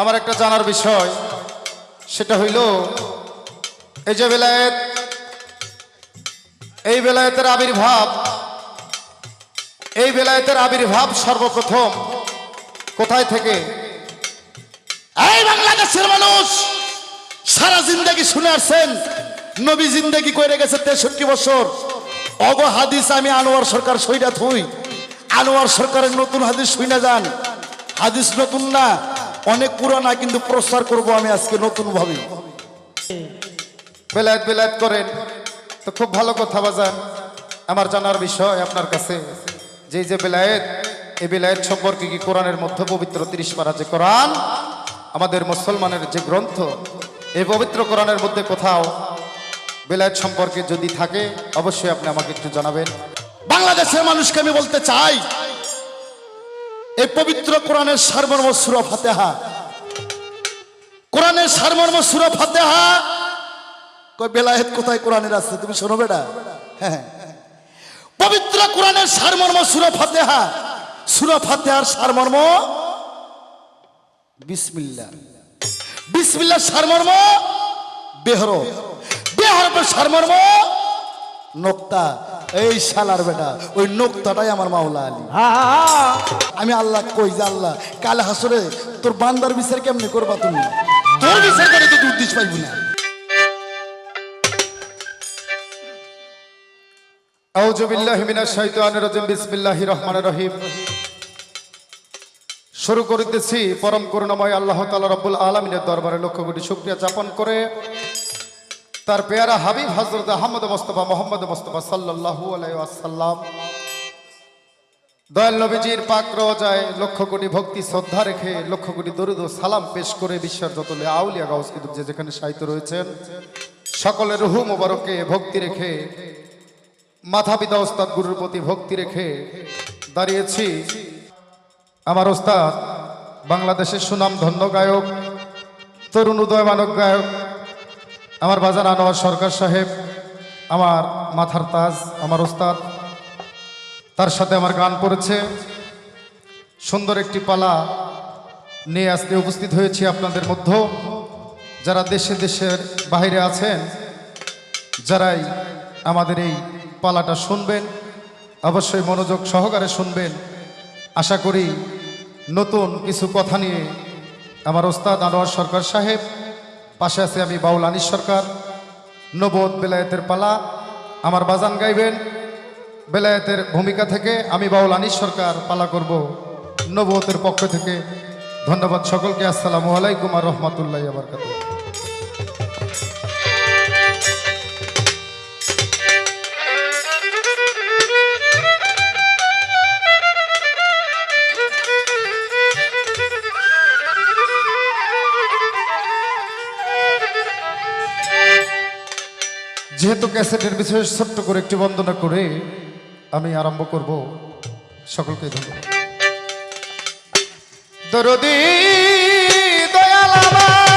আমার একটা জানার বিষয়, সেটা হইল এই যে বেলায়েত, এই বেলায়েতের আবির্ভাব, এই বেলায়েতের আবির্ভাব সর্বপ্রথম কোথায় থেকে? এই বাংলাদেশের মানুষ সারা জিন্দেগি শুনে আসছেন, নবী জিন্দেগি করে গেছে 63 বছর। অগ হাদিস আমি আনোয়ার সরকার সইরা থুই, আনোয়ার সরকারের নতুন হাদিস শুনে যান। হাদিস নতুন না, অনেক পুরানা, কিন্তু প্রচার করব আমি আজকে নতুন ভাবে। বেলায়েত বেলায়েত করেন তো খুব ভালো কথা বাজান। আমার জানার বিষয় আপনার কাছে যে যে বেলায়েত, এই বেলায়েত সম্পর্কে কি কোরআনের মধ্যে পবিত্র 30 পারা যে কোরআন, আমাদের মুসলমানের যে গ্রন্থ, এই পবিত্র কোরআনের মধ্যে কোথাও বেলায়েত সম্পর্কে যদি থাকে অবশ্যই আপনি আমাকে একটু জানাবেন। বাংলাদেশের মানুষকে আমি বলতে চাই, এই পবিত্র কোরআনের সারমর্ম সূরা ফাতিহা, কোরআনের সারমর্ম সূরা ফাতিহা। কই বেলায়েত কোথায় কোরআনের আছে? তুমি শোনো বেটা, হ্যাঁ, পবিত্র কোরআনের সারমর্ম সূরা ফাতিহা। সূরা ফাতিহার সারমর্ম বিসমিল্লাহ, বিসমিল্লাহ সারমর্ম বেহরফ, বেহরফের সারমর্ম নোক্তা। এই শালার বেটা, ওই নোক্তাটাই আমার মাওলা আলী। আমি আল্লাহ কই যে আল্লাহ কাল হাসরে তোর বান্দার বিচার কেমনে করবা? তুমি তোর বিচার করে তো তুই উদ্দেশ্য পাইবি না। আউযু বিল্লাহি মিনাশ শাইতানির রাজিম, বিসমিল্লাহির রহমানির রহিম। শুরু করিতেছি পরম করুণাময় আল্লাহ তাআলা রব্বুল আলামিনের দরবারে লক্ষ কোটি শুকরিয়া যাপন করে, তার পেয়ারা হাবিব হযরত আহমদ মুস্তাফা মোহাম্মদ মুস্তাফা সাল্লাল্লাহু আলাইহি ওয়াসাল্লাম দয়াল নবীজির পাক রওজায় লক্ষ কোটি ভক্তি শ্রদ্ধা রেখে, লক্ষ কোটি দরুদ ও সালাম পেশ করে বিশ্বের যত আউলিয়া গাউস কুতুব যে যেখানে সাহিত্য রয়েছেন সকলের রূহ মোবারকে ভক্তি রেখে, মাথা পিতা ওস্তাদ গুরুর প্রতি ভক্তি রেখে দাঁড়িয়েছি। আমার ওস্তাদ বাংলাদেশের সুনাম ধন্য গায়ক, তরুণ উদয়মানক গায়ক, আমার বাজার আনোয়ার সরকার সাহেব, আমার মাথার তাজ, আমার ওস্তাদ, তার সাথে আমার গান পড়েছে। সুন্দর একটি পালা নিয়ে আজকে উপস্থিত হয়েছি আপনাদের মধ্যে। যারা দেশে দেশের বাইরে আছেন, যারাই আমাদের এই পালাটা শুনবেন অবশ্যই মনোযোগ সহকারে শুনবেন। আশা করি নতুন কিছু কথা নিয়ে আমার ওস্তাদ আনোয়ার সরকার সাহেব, পাশে আছে আমি বাউল আনিস সরকার। নবুয়ত বেলায়েতের পালা আমার বাজান গাইবেন। বেলায়েতের ভূমিকা থেকে আমি বাউল আনিস সরকার পালা করব নবুয়তের পক্ষ থেকে। ধন্যবাদ সকলকে। আসসালামু আলাইকুম আর রহমতুল্লাহি ওয়া বারাকাতুহু। যেহেতু ক্যাসেটের বিশেষ ছোট্ট করে একটি বন্দনা করে আমি আরম্ভ করব, সকলকে ধন্যবাদ। দরদি দয়াল আমার,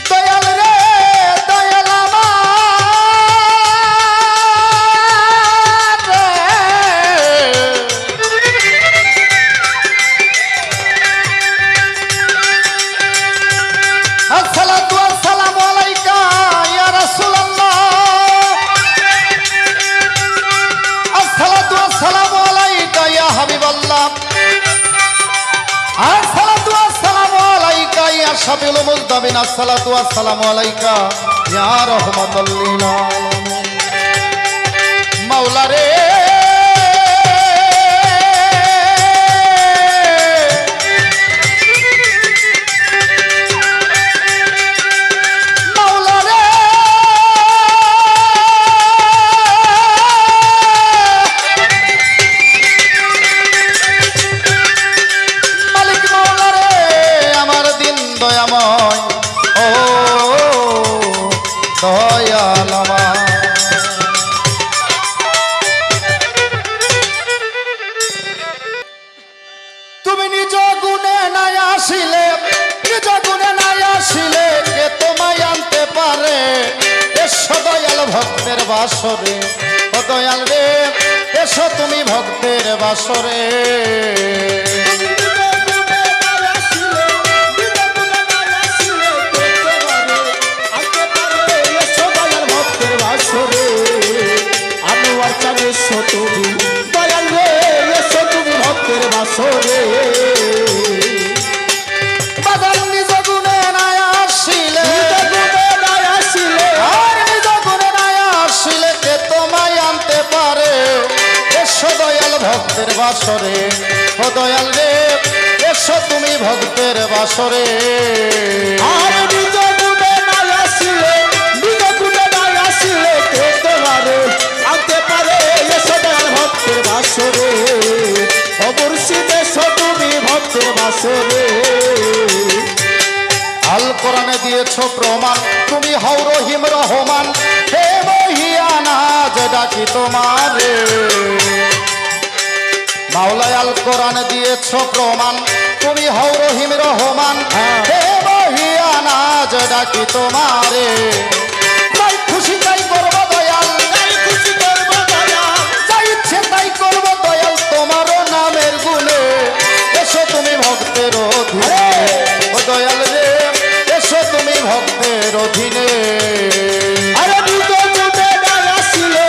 দয়াল রে দয়াল আমার রে, আসসালাতু ওয়াসসালামু আলাইকা ইয়া রাসূলুল্লাহ, আসসালাতু ওয়াসসালামু আলাইকা ইয়া হাবিবাল্লাহ, আসসালাতু ওয়াসসালামু আলাইকা ইয়া শাফিউল মুজতাবিন, আসসালাতু ওয়াসসালামু আলাইকা ইয়া রাহমাতুল লিল আলামিন। মাওলা রে তুমি নিজ গুণে নাই আসিলে, নিজ গুণে নাই আসিলে কে তোমায় আনতে পারে? ভক্তের বাসরে, ও দয়াল রে এসো তুমি ভক্তের বাসরে। আনোয়ার চাঁদ এসো তুমি দয়াল রে, এসো তুমি ভক্তের বাসরে। বাজার নিজ গুণে নাই আসিলে, আর নিজ গুণে নাই আসিলে কে তোমায় আনতে পারে। এসো দয়াল ভক্তের বাসরে, ও দয়াল রে এসো তুমি ভক্তের বাসরে। আর নিজ গুণে নাই আসিলে, নিজ গুণে নাই আসিলে কে তোমারে আনতে পারে। এসো দয়াল ভক্তের বাসরে, অবশ্যই এসো তুমি ভক্তের বাসরে। আল কোরআনে দিয়েছো প্রমাণ তুমি হও রহিম রহমান, হে মহিয়ানা যে ডাকি তোমারে। মাওলায় আল কোরআনে দিয়েছো প্রমাণ তুমি হও রহিম রহমান, হে মহিয়ানা যে ডাকি তোমারে। তাই খুশি তাই করবো দয়াল, তাই খুশি করব দয়াল, যা ইচ্ছে তাই করবো দয়াল তোমারও নামের গুণে। এসো তুমি ভক্তের অধীনে, ও দয়াল রে এসো তুমি ভক্তের অধীনে। আরে নিজ গুণে নাই আসিলে,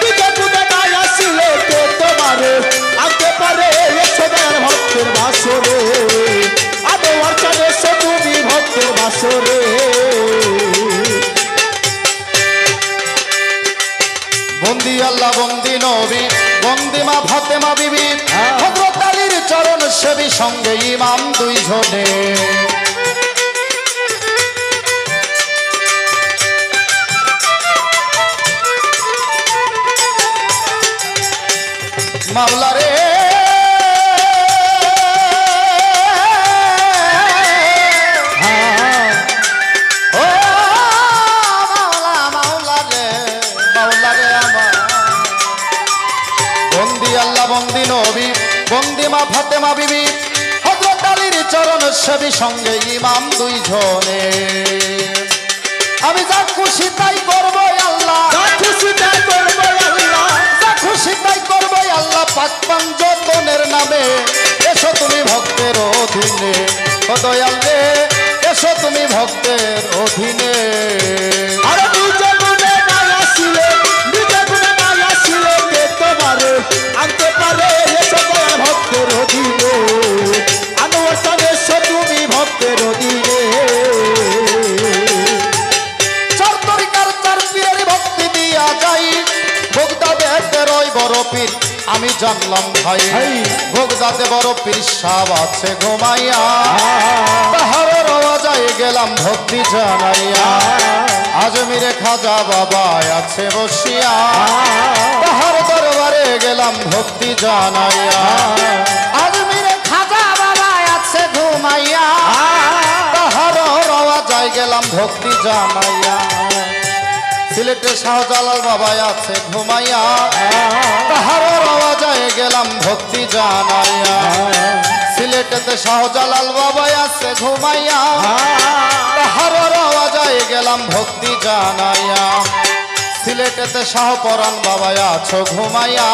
নিজ গুণে নাই আসিলে কে তোমারে আনতে পারে। এসো দয়াল ভক্তের বাসরে, আনোয়ার চাঁদ এসো তুমি ভক্তের বাসরে। বন্দি আল্লাহ বন্দি নবী বন্দি মা ফাতেমা বিবি, হযরত আলীর চরণ সেবী সঙ্গে ইমাম দুইজনে। মাওলা রে ও মাওলা, মাওলা রে, মাওলা রে আমার। বন্দি আল্লাহ বন্দি নবী বন্দি মা ফাতেমা বিবি, হযরত আলীর চরণ সেবী সঙ্গে ইমাম দুইজনে। আমি যা খুশি তাই করবো আল্লাহ, যা খুশি তাই করব আল্লাহ, যা খুশি তাই করবো আল্লাহ পাক পাঞ্জতনের নামে। এসো তুমি ভক্তের অধীনে, ও দয়াল রে এসো তুমি ভক্তের অধীনে। আরে নিজ গুণে নাই আসিলে, নিজ গুণে নাই আসিলে কে তোমারে আনতে পারে। এসো দয়াল ভক্তের অধীনে, আনোয়ার চাঁদ এসো তুমি ভক্তের অধীনে। চার তরিকার চার পীরের ভক্তি দিয়া যাই, ভোগদাদে রয় বড় পীর আমি জানলাম ভাই। ভাই। ভোগদাদে বড় পীর সাব আছে ঘুমাইয়া, তাহারও রওয়া যায় গেলাম ভক্তি জানাইয়া। আজমিরে খাজা বাবা আছে বসিয়া, তাহার দরবারে গেলাম ভক্তি জানাইয়া। আজমিরে খাজা বাবা আছে ঘুমাইয়া, তাহারও রওয়া যায় গেলাম ভক্তি জানাইয়া। সিলেটে শাহজালাল বাবা আছে ঘুমাইয়া, তাহারও রওয়া যায় গেলাম ভক্তি জানাইয়া। সিলেটেতে শাহজালাল বাবা আছে ঘুমাইয়া, তাহারও রওয়া যায় গেলাম ভক্তি জানাইয়া। সিলেটেতে শাহপরাণ বাবা আছো ঘুমাইয়া,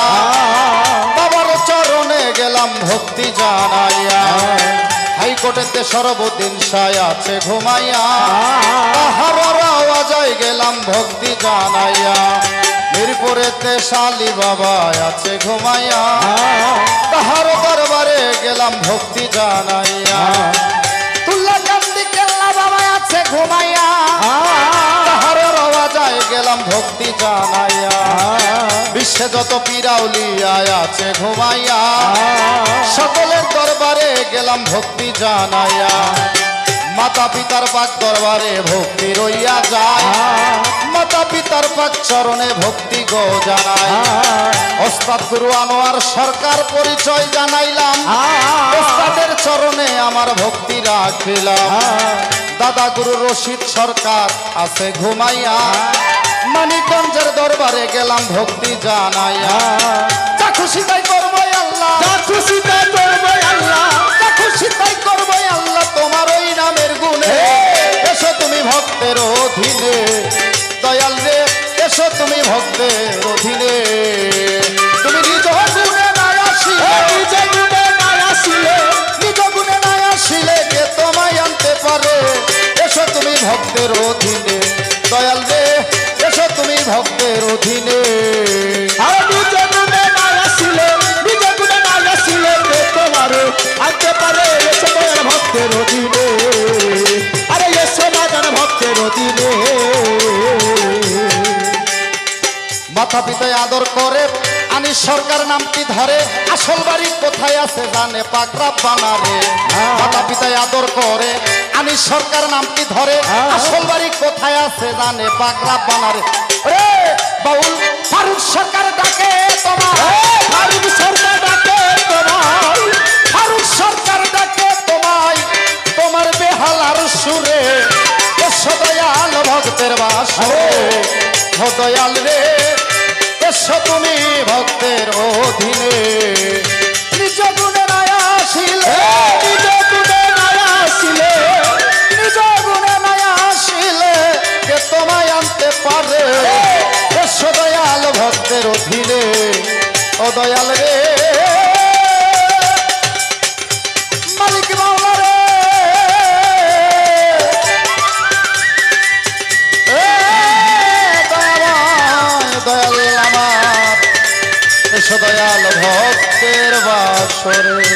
বাবার চরণে গেলাম ভক্তি জানাইয়া। হাইকোর্টেতে সর্বদিন সায় আছে ঘুমাইয়া, তাহারও রওয়া যায় গেলাম ভক্তি জানাইয়া। মিরপুরেতে শালি বাবা আছে ঘুমাইয়া, তাহার দরবারে গেলাম ভক্তি জানাইয়া। তুল্লা কান্দি কেল্লা বাবা আছে ঘুমাইয়া, তাহার রওয়া যায় গেলাম ভক্তি জানাইয়া। বিশ্বে যত পীরাউলিয়া আছে ঘুমাইয়া, সকলের দরবারে গেলাম ভক্তি জানাইয়া। মাতা পিতার পাক দরবারে ভক্তি রইয়া যায়, মাতা পিতার পাক চরণে ভক্তি গো জানাই। ওস্তাদ গুরু আনোয়ার সরকার পরিচয় জানাইলাম, ওস্তাদের চরণে আমার ভক্তি রাখিলাম। দাদা গুরু রশিদ সরকার আছে ঘুমাইয়া, মানিকগঞ্জের দরবারে গেলাম ভক্তি জানাইয়া। যা খুশি তাই করবো আল্লাহ, যা খুশি তাই করব আল্লাহ, যা খুশি তাই করবো আল্লাহ তোমার ওই নামের গুণে। এসো তুমি ভক্তের অধীনে, দয়াল রে এসো তুমি দয়াল রে এসো তুমি ভক্তের অধীনে। আর নিজ গুণে না আসিলে নিজ গুণে না আসিলে কে তোমারে আনতে পারে এসো দয়াল ভক্তের অধীনে। আরে এসো বাজান ভক্তের অধীনে। মাথা পিতায় আদর করে আনিস সরকার নামটি ধরে, আসল বাড়ি কোথায় আছে জানে পাকড়া বানারে। মাথা পিতায় আদর করে আনিস সরকার নামটি ধরে, আসল বাড়ি কোথায় আছে জানে পাকড়া বানারে। রে বাউল ফারুক সরকার ডাকে তোমার, ফারুক সরকার ডাকে তোমায়, ফারুক সরকার ডাকে তোমায়, তোমার বেহালার সুরে এসো দয়াল ভক্তের বাসরে। ও দয়াল রে এসো তুমি ভক্তের অধীনে। নিজ গুণে না আসিলে নিজ গুণে না আসিলে নিজ গুণে না আসিলে কে তোমায় আনতে পারে। এসো দয়াল ভক্তের অধীনে। ও দয়াল রে মালিক মাওলা রে দয়াল আমার এসো দয়াল ভক্তের বাসরে।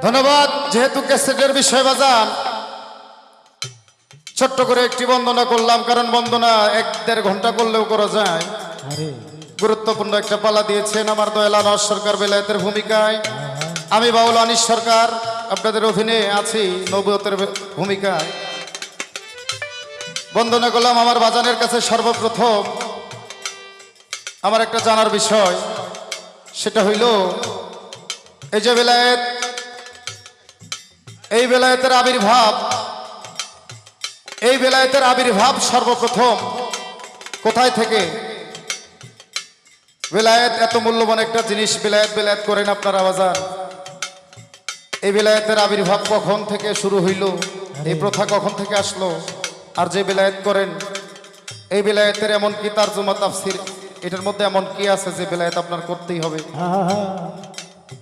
ধন্যবাদ। যেহেতু ক্যাসেটের বিষয় বাজান ছোট্ট করে একটি বন্দনা করলাম, কারণ বন্দনা 1-1.5 ঘন্টা করলেও করা যায়। গুরুত্বপূর্ণ একটা পালা দিয়েছেন আমার দয়াল আনোয়ার সরকার বেলায়েতের ভূমিকায়। আমি বাউল আনিস সরকার আপনাদের অধীনে আছি নবুয়তের ভূমিকায়। বন্দনা করলাম আমার বাজানের কাছে। সর্বপ্রথম আমার একটা জানার বিষয়, সেটা হইল এই যে বেলায়েত, এই বেলায়েতের আবির্ভাব, এই বেলায়েতের আবির্ভাব সর্বপ্রথম কোথায় থেকে? বেলায়েত এত মূল্যবান একটা জিনিস, বেলায়েত বেলায়েত করেন আপনারা বাজান। এই বেলায়েতের আবির্ভাব কখন থেকে শুরু হইল, এই প্রথা কখন থেকে আসলো? আর যে বেলায়েত করেন এই বেলায়েতের এমন কি তারজমা তাফসির, এটার মধ্যে এমন কি আছে যে বেলায়েত আপনার করতেই হবে?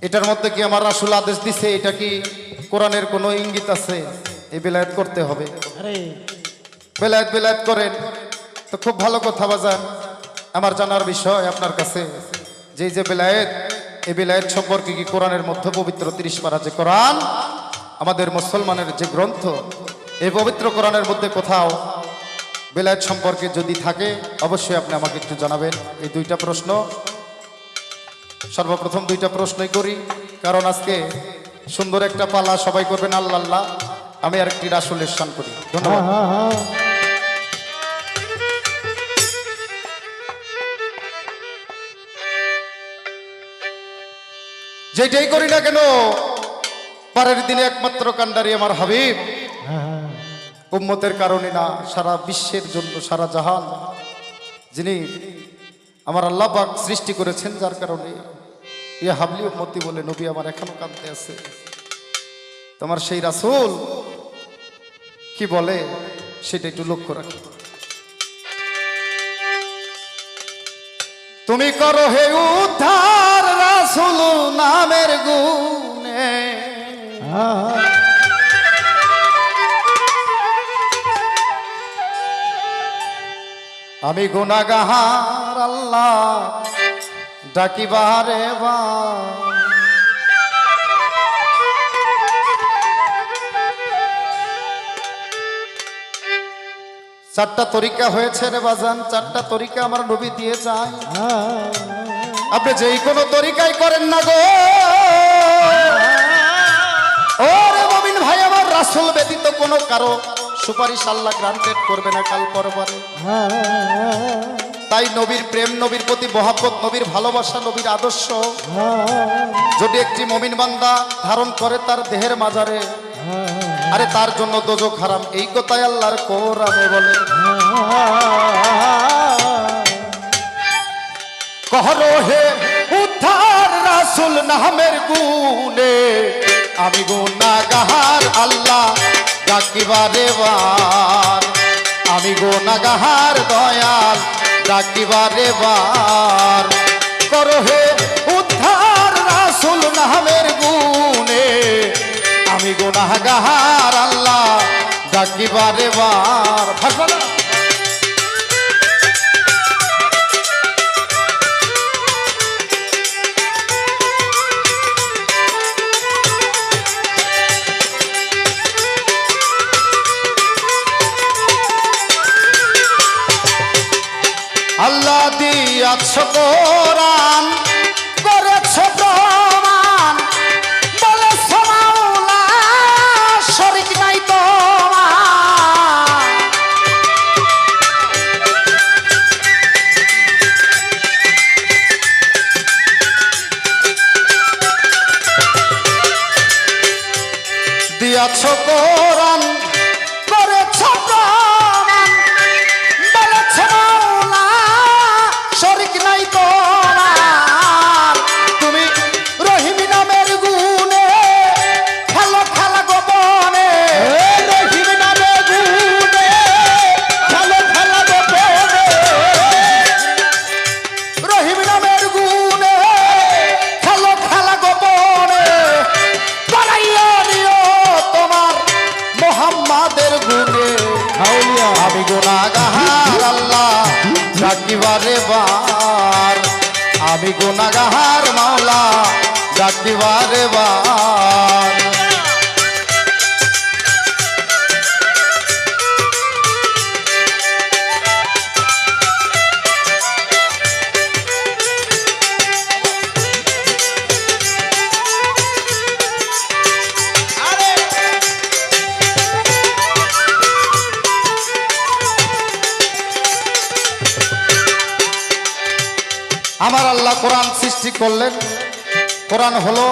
এটার মধ্যে কি আমার রাসূল আদেশ দিছে? এটা কি কোরআনের কোনো ইঙ্গিত আছে এই বেলায়েত করতে হবে? বেলায়েত বেলায়েত করেন তো খুব ভালো কথা বাজান। আমার জানার বিষয় আপনার কাছে যে এই যে বেলায়েত, এই বেলায়েত সম্পর্কে কি কোরআনের মধ্যে পবিত্র 30 পারা যে কোরআন আমাদের মুসলমানের যে গ্রন্থ, এই পবিত্র কোরআনের মধ্যে কোথাও বেলায়েত সম্পর্কে যদি থাকে অবশ্যই আপনি আমাকে একটু জানাবেন। এই 2টা প্রশ্ন, সর্বপ্রথম 2টা প্রশ্নই করি, কারণ আজকে সুন্দর একটা পালা সবাই করবেন আল্লাহ আল্লাহ, আমি আর একটি রাসূলের শান করি। ধন্যবাদ। যেটাই করি না কেন পারের দিনে একমাত্র কান্ডারি আমার হাবিব, উম্মতের কারণে না সারা বিশ্বের জন্য, সারা জাহান যিনি আমার আল্লাহ পাক সৃষ্টি করেছেন, যার কারণে ইয়া হাবলি উম্মতি বলে নবী আমার এখনো কাঁদতে আছে। তোমার সেই রাসূল কি বলে সেটা একটু লক্ষ্য রাখি। তুমি করো হে উদ্ধার রাসূল নামের গুণে, আমি গুনাহগার আল্লাহ ডাকি বারে বা। চারটা তরিকা হয়েছে রে বাজান, চারটা তরিকা আমার নবী দিয়ে যায়। আপনি যেই কোনো তরিকাই করেন না গো ও রে মুমিন ভাই আমার, রাসূল ব্যতীত কোনো কারো সুপারিশ আল্লাহ গ্রান্টেড করবে না কাল পরবারে। তাই নবীর প্রেম, নবীর প্রতি মহব্বত, নবীর ভালোবাসা, নবীর আদর্শ যদি একটি মুমিন বান্দা ধারণ করে তার দেহের মাজারে, আরে তার জন্য দোজখ হারাম, এই কথাই আল্লাহর কোরআনে বলে। কহরো হে উদ্ধার রাসূল নামের গুণে, আমি গুনাহগার আল্লাহ ডাকিবারে বার, আমি গুনাহগার দয়াল ডাকিবারে বার। করো হে উদ্ধার রাসূল নামের গুণে, গুনাহগার আল্লাহ ডাকি বারে বার। ভাসবা না? আল্লাহ দিয়াছ কোরআন করেছ প্রমাণ বলেছ মাওলা শরীক নাই তোমার। দিয়াছ কোরআন করেছ প্রমাণ বলেছ মাওলা শরীক নাই তোমার। তুমি রহিম নামের গুণে খেলো খেলা গোপনে, রহিম নামে গুণে খেলো খেলা গোপনে, রহিম নামের গুণে খেলো খেলা গোপনে। বাড়াইয়া নিও তোমার মোহাম্মদের গুণে। আউলিয়া আমি গুনাহগার আল্লাহ ডাকি বারে বার। আমি গুনাহগার মাওলা ডাকি বারে বার। আমার আল্লাহ কোরআন সৃষ্টি করলেন। কোরআন হলো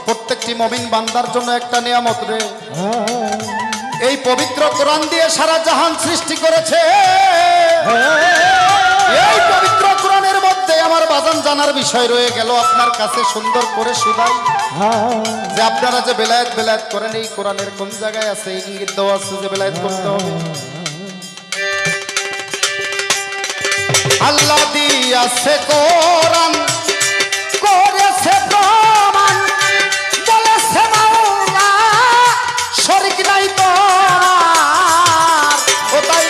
প্রত্যেকটি মুমিন বান্দার জন্য একটা নিয়ামত রে। এই পবিত্র কোরআন দিয়ে সারা জাহান সৃষ্টি করেছে। এই পবিত্র কোরআনের মধ্যে আমার বাজান জানার বিষয় রয়ে গেল আপনার কাছে সুন্দর করে শুধাই যে আপনারা যে বেলায়েত বেলায়েত করেন এই কোরআনের কোন জায়গায় আছে ইঙ্গিত দেওয়া আছে যে বেলায়েত করতে হবে? আল্লাহ দিয়াছে কোরআন করেছে প্রমাণ বলেছে মাওলা শরীক নাই তোমার। ও তাই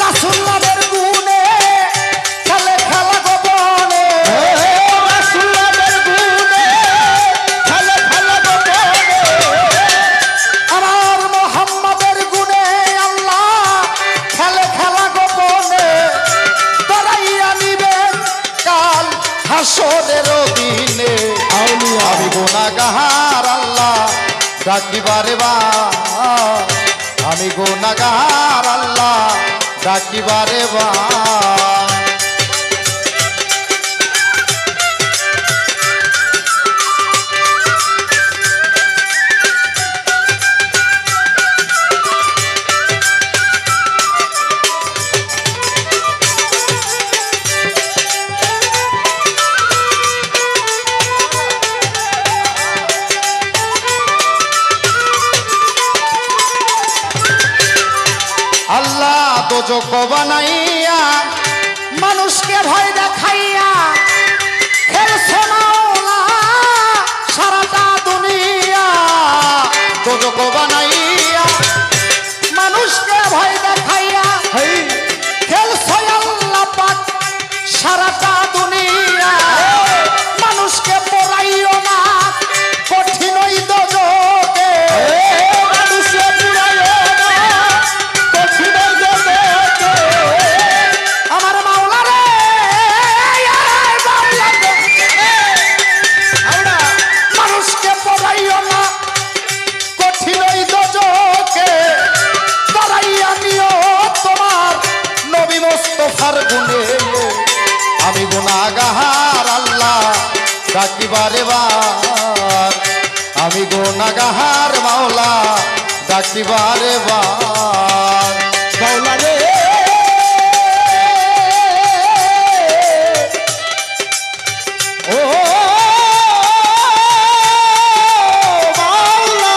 রাসূলুল্লাহর গুণে খেলে খেলা গোপনে, রাসূলের গুণে খেলো খেলা গোপনে, আমার মুহাম্মদের গুণে আল্লাহ খেলে খেলা গোপনে। ধরাইয়া নিবেন কাল হাসরের দিনে। আউলিয়া আমি গুনাহগার আল্লাহ ডাকি বারে বার। আমি গুনাহগার আল্লাহ ডাকি বারে বার। আল্লাহ দোজক বানাইয়া মানুষকে ভয় দেখাইয়া খেলছে মাওলা সারাটা দুনিয়া। দোজক বানাইয়া মানুষকে ভয় দেখাইয়া খেলছে আল্লাহ পাক সারাটা দুনিয়া। মানুষকে পড়াইও না কঠিনই দোজকে, মানুষে পুরাইও না কঠিন জগতে। আমার মাওলা রে মাওলা রে, মানুষকে পড়াইও না কঠিনই দোজকে। দাঁড়াইয়া নিও তোমার নবী মুস্তাফার গুণে। আমি গুনাহগার আল্লাহ ডাকি বারে বার। আমি গুনাহগার মাওলা ডাকি বারে বার। মাওলা রে ও মাওলা,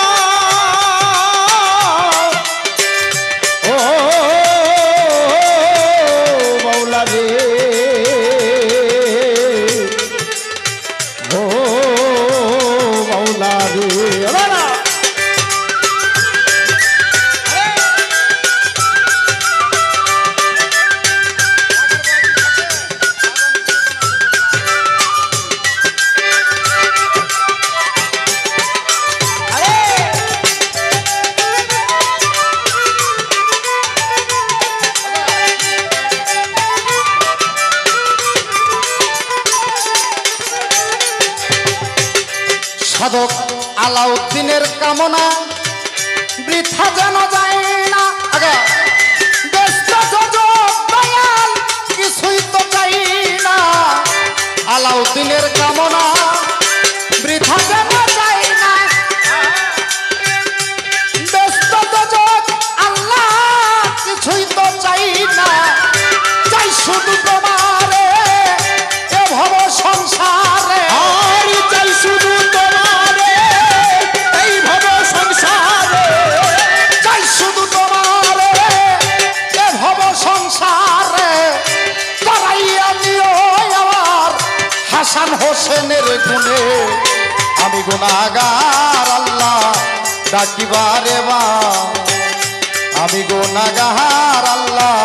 ও মাওলা রে, ও মাওলা রে। বৃথা যেন যায় না আগা ব্যস্ত যোজক দয়াল কিছুই তো চাই না আলাউদ্দিনের কামনা বৃথা যেন যায় না ব্যস্ত যোজক আল্লাহ কিছুই তো চাই না চাই শুধু তোমারে এ ভব সংসারে আর চাই শুধু তোমারে এই ভব সংসারে চাই শুধু তোমারে এ ভব সংসারে করাইয়া নিও আমার হাসান হোসেনের গুণে আমি গুনাহগার আল্লাহ ডাকিবারে বা আমি গুনাহগার আল্লাহ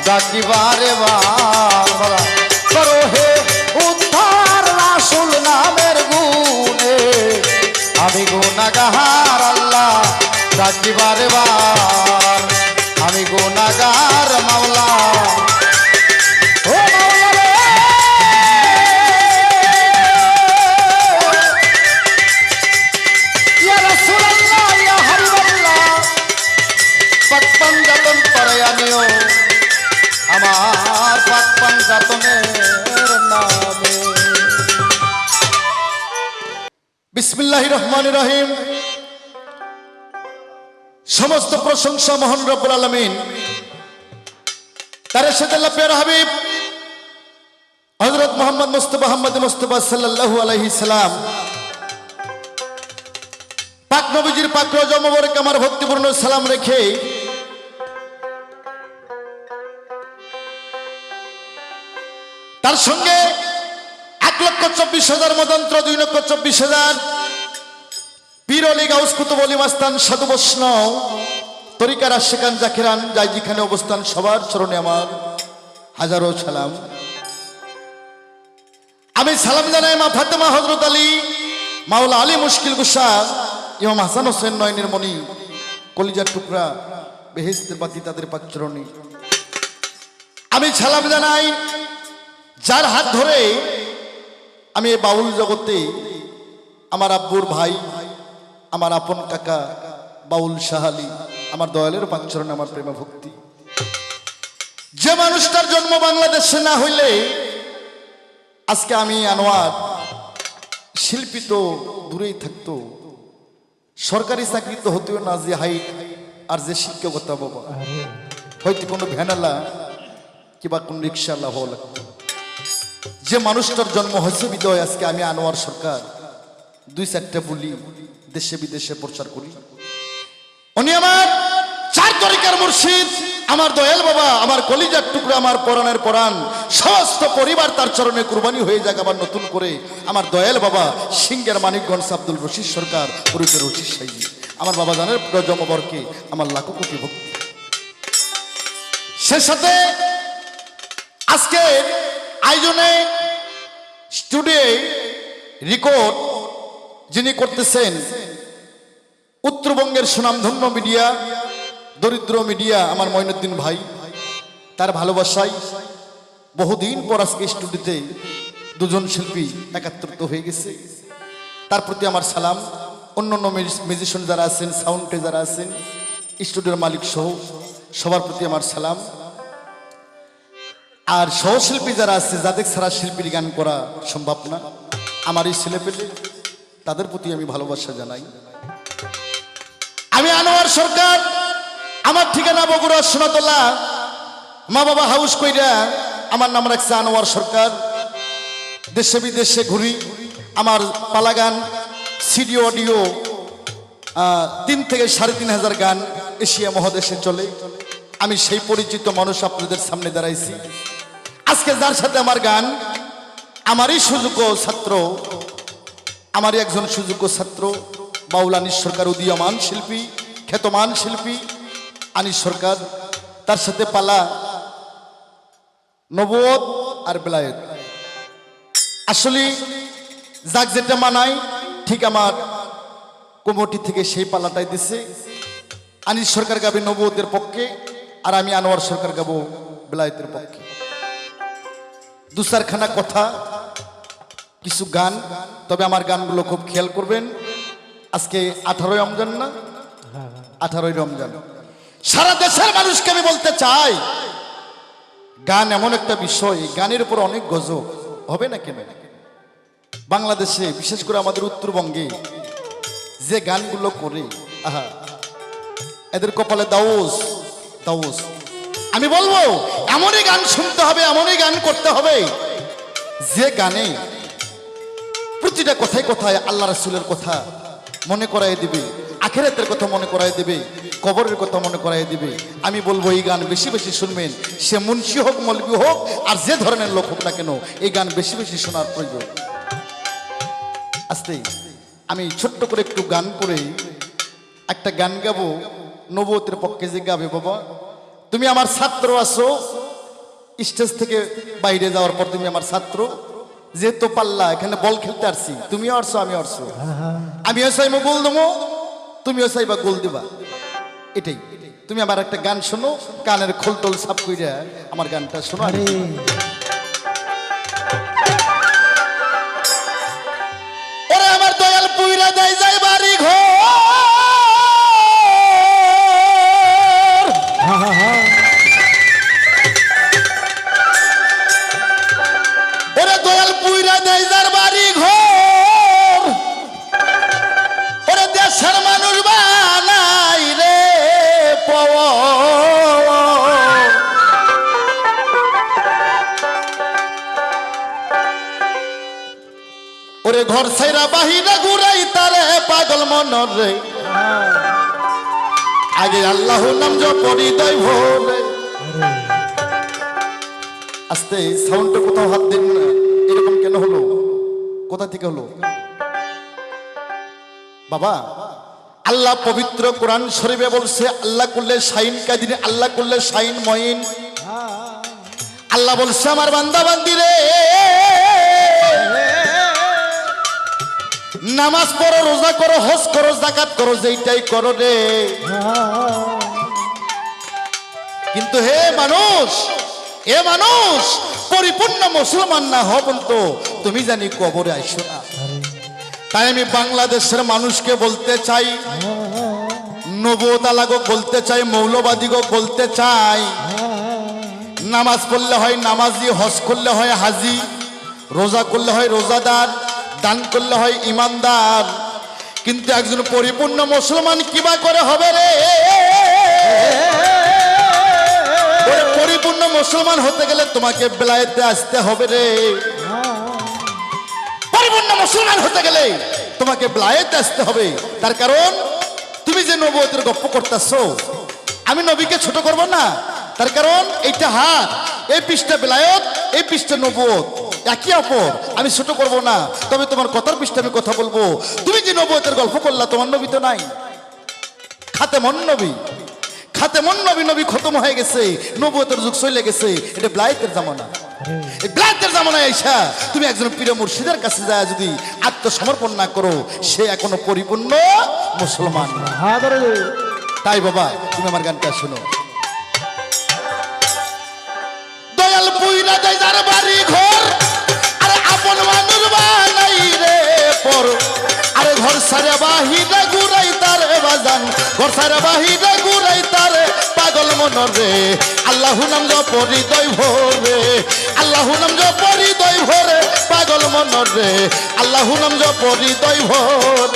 ডাকিবারে বা করো হে উদ্ধার রাসূল নামের গুণে আমি গুনাহগার আল্লাহ ডাকিবারে বার আমি গুনাহগার মাওলা ও মাওলা রে ইয়া রাসূলুল্লাহ ইয়া হাবিবাল্লাহ পাক পাঞ্জাতন পরায়া নিও আমার পাক পাঞ্জাতনের নামে বিসমিল্লাহির রহমানির রহিম সমস্ত প্রশংসা মহান রব্বুল আলামিন তার সাথে আল্লাহ প্রিয় হাবিব হযরত মুহাম্মদ মুস্তাফা সাল্লাল্লাহু আলাইহি সাল্লাম পাক নবীজির পাক রওজা মোবারক আমার ভক্তিপূর্ণ সালাম রেখে তার সঙ্গে 1,24,000 মদন্ত্র 2,24,000 পীর অলি গাউস কুতুব অলি মাস্তান সাধু বৈষ্ণব তরিকার আশিকান জাকিরান যাই যেখানে অবস্থান সবার চরণে আমার হাজারো সালাম আমি সালাম জানাই মা ফাতেমা হযরত আলী মাওলা আলী মুশকিল কুশা ইমাম হাসান হোসেন নয়নের মণি কলিজার টুকরা বেহেশতের বাতি তাদের পাক চরণে আমি সালাম জানাই যার হাত ধরে আমি এই বাউল জগতে আমার আব্বুর ভাই আমার আপন কাকা বাউল শাহালি আমার দয়ালের পাকচরণে আমার প্রেম ভক্তি যে মানুষটার জন্ম বাংলাদেশে না হইলে আজকে আমি আনোয়ার শিল্পী তো দূরেই থাকতো সরকারি চাকরি তো হতেও না যে হাইট আর যে শিক্ষকতা বাবা হয়তো কোনো ভ্যানালা কিংবা কোন রিক্সাওয়ালা হওয়া লাগতো যে মানুষটার জন্ম হয়েছে বিদয় আজকে আমি আনোয়ার সরকার 2-4টা বলি দেশে বিদেশে প্রচার করি উনি আমার 4 তরিকার মুর্শিদ আমার দয়াল বাবা আমার কলিজার টুকরা আমার পরাণের পরাণ সমস্ত পরিবার তার চরণে কুরবানি হয়ে যাক আবার নতুন করে আমার দয়াল বাবা সিংহের মানিকগঞ্জ আব্দুল রশিদ সরকার ওরফে রশিদ সাইজি আমার বাবা জানের জন্মবর্ষে আমার লাখো কোটি ভক্তি সে সাথে আজকে আয়োজনে স্টুডিও রেকর্ড যিনি করতেছেন উত্তরবঙ্গের সুনামধন্য মিডিয়া দরিদ্র মিডিয়া আমার মঈনুদ্দিন ভাই তার ভালোবাসায় বহুদিন পর আজকে স্টুডিওতে দুজন শিল্পী একাত্রিত হয়ে গেছে তার প্রতি আমার সালাম অন্যান্য মিউজিশিয়ান যারা আছেন সাউন্ডে যারা আছেন স্টুডিওর মালিক সহ সবার প্রতি আমার সালাম আর সহশিল্পী যারা আছে যাদের ছাড়া শিল্পীর গান করা সম্ভব না আমার এই ছেলেপেলে তাদের প্রতি আমি ভালোবাসা জানাই আমি আনোয়ার সরকার আমার ঠিকানা বগুড়া সোনাতলা মা বাবা হাউস কইরা আমার নাম রাখছে আনোয়ার সরকার দেশে বিদেশে ঘুরি আমার পালা গান সিডি অডিও 3 থেকে 3,500 গান এশিয়া মহাদেশে চলে আমি সেই পরিচিত মানুষ আপনাদের সামনে দাঁড়াইছি আজকে যার সাথে আমার গান আমারই সুযোগ্য ছাত্র আমারই একজন সুযোগ্য ছাত্র বাউল আনিস সরকার উদীয়মান শিল্পী খ্যাতমান শিল্পী আনিস সরকার তার সাথে পালা নবুয়ত আর বেলায়েত আসলে যাক যেটা মানায় ঠিক আমার কমিটি থেকে সেই পালাটাই দিছে আনিস সরকার গাবে নবুয়তের পক্ষে আর আমি আনোয়ার সরকার গাবো বেলায়েতের পক্ষে 2-4খানা কথা কিছু গান তবে আমার গানগুলো খুব খেয়াল করবেন আজকে 18 রমজান না, 18 রমজান। সারা দেশের মানুষকে আমি বলতে চাই, গান এমন একটা বিষয়, গানের উপর অনেক গজব হবে না কেন? বাংলাদেশে বিশেষ করে আমাদের উত্তরবঙ্গে যে গানগুলো করে, আহা, এদের কপালে দাউস দাউস। আমি বলবো এমনই গান শুনতে হবে, এমনই গান করতে হবে যে গানে প্রতিটা কথায় কথায় আল্লাহ রাসূলের কথা মনে করাই দিবে, আখিরাতের কথা মনে করাই দিবে, কবরের কথা মনে করাই দিবে। আমি বলবো এই গান বেশি বেশি শুনবেন, সে মুন্সি হোক, মৌলবি হোক, আর যে ধরনের লোক হোক না কেন, এই গান বেশি বেশি শোনার প্রয়োজন। আস্তে আমি ছোট্ট করে একটু গান করে একটা গান গাবো নবুয়তের পক্ষে। যে গাবে, বাবা তুমি আমার ছাত্র আছো, স্টেজ থেকে বাইরে যাওয়ার পর তুমি আমার ছাত্র, যেহেতু পাল্লা এখানে বল খেলতে আসছি, তুমিও আসছো আমিও আসছো, আমিও চাইবো গোল দেবো, তুমিও চাইবা গোল দিবা, এটাই। তুমি আমার একটা গান শোনো, কানের খোল টোল সাপ কইরা আমার গানটা শোনো। ওরে আমার দয়াল পুইরা দেয় যায় বাড়ি ঘর, ওরে দয়াল পুইরা দেয় যার বাড়ি ঘর, ওরে দেশের মানুষ বানাই রে ওরে ঘর সাইরা বাহিরা ঘুরাই তারে পাগল মনর রে, আগে আল্লাহ নাম জপরি দয় ভোরে। আস্তে সাউন্ডটা কোথাও হাত দিন না, এরকম কেন হলো? কোথা থেকে হলো বাবা? আল্লাহ পবিত্র কোরআন শরীফে বলছে, আল্লাহ করলে শাইন কাদির, আল্লাহ করলে শাইন মঈন। আল্লাহ বলছে আমার বান্দা বান্দি রে, নামাজ পড়ো, রোজা করো, হজ করো, যাকাত করো, যেইটাই করো রে, কিন্তু হে মানুষ, এ মানুষ পরিপূর্ণ মুসলমান না হও পর্যন্ত তুমি জানি কবরে আইসো না। তাই আমি বাংলাদেশের মানুষকে বলতে চাই, নবুয়ত আলাগো বলতে চাই, মৌলবাদীগো বলতে চাই, নামাজ পড়লে হয় নামাজি, হজ করলে হয় হাজি, রোজা করলে হয় রোজাদার, দান করলে হয় ইমানদার, কিন্তু একজন পরিপূর্ণ মুসলমান কিবা করে হবে রে? পরিপূর্ণ মুসলমান হতে গেলে তোমাকে বেলায়েতে আসতে হবে রে। পরিপূর্ণ মুসলমান হতে গেলে তোমাকে বেলায়েতে আসতে হবে। তার কারণ তুমি যে নবুয়তের গপ্প করতেছো, আমি নবীকে ছোট করব না। তার কারণ এইটা হাত, এই পৃষ্ঠা বেলায়েত, এই পৃষ্ঠা নবুয়ত, একই অপর, আমি ছোট করব না। তবে তোমার কথার পৃষ্ঠা আমি কথা বলবো। তুমি যে নবুয়তের গল্প করলা, তোমার নবী তো নাই, খাতেমুন নবী, খাতেমুন নবী, নবী খতম হয়ে গেছে, নবুয়তের যুগ চলে গেছে, এটা ব্লায়েতের জামানা। এই ব্লায়েতের জামানায় আইসা তুমি একজন পীর মুর্শিদের কাছে যায় যদি আত্মসমর্পণ না করো, সে এখনো পরিপূর্ণ মুসলমান না। তাই বাবা তুমি আমার গানটা শোনো। দয়াল পুইরা দেয় যার বাড়ি ঘর, আরে আপন মানুষ বানাই রে পর, আরে ঘর সারে বাহিরে ঘুরাই তার বাজান, ঘর সারে বাহিরে ঘুরাই তার পাগল মনর রে, আল্লাহু নাম জপরি দয় ভোরে, আল্লাহু নাম জপরি দয় ভোরে, পাগল মনর রে, আল্লাহু নাম জপরি দয় ভোর।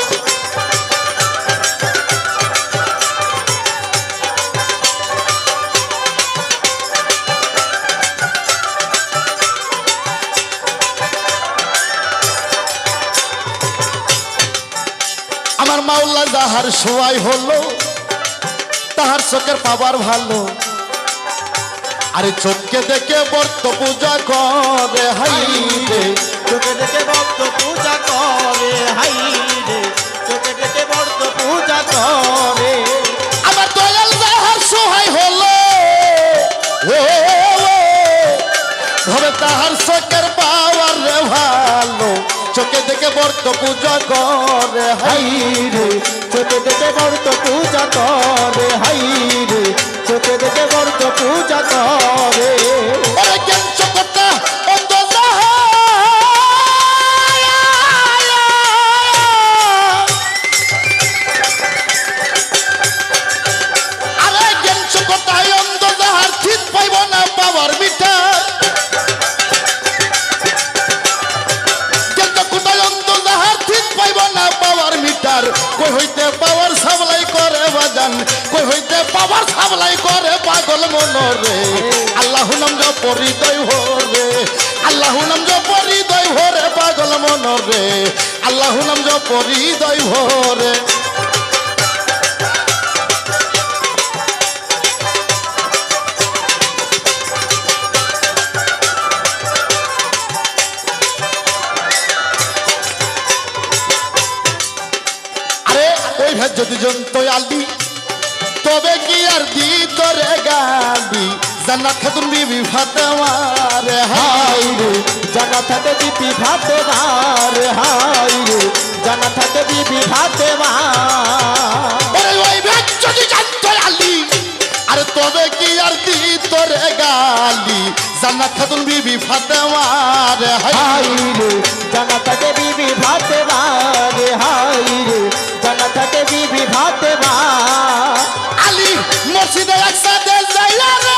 আমার মাওলা যাহার সহায় হলো, তাহার চোখের পাবার ভালো, আরে চোখকে দেখে বর্ত পূজা করে হাই রে, চোখে দেখে ভক্ত পূজা করে হাই রে, চোখে দেখে ভক্ত পূজা করে। আমার দয়াল যাহার সহায় হলো, ধরে তাহার চোখের পাওয়ার রে ভালো, চোখে দেখে বর্ত পূজা করে হাই রে, চোখে দেখে ভক্ত পূজা করে হাই রে, চোখে দেখে ভক্ত পূজা করে। ওরে জ্ঞান চকটা অন্ত মনরে আল্লাহ নাম জপ হৃদয় ভরে আল্লাহ নাম জপ হৃদয় ভরে পাগল মনরে আল্লাহ নাম জপ হৃদয় ভরে যদি জন্ত আলবি তবে কি আর দি তোরে গাবি জান্নাত খাতুন বিবি ফাতেমার হাই রে জান্নাত থাকে বিবি ফাতেমার হাই রে জান্নাত থাকে বিবি ফাতেমা ওরে ওই ভেদ যদি জন্ত আলবি আর তবে কি আর দি তোরে গালি জান্নাত খাতুন বিবি ফাতেমার হাই রে জান্নাত থাকে বিবি ফাতেমার হাই রে জান্নাত থাকে বিবি ফাতেমা আলী মসজিদে একসাথে যাইলা রে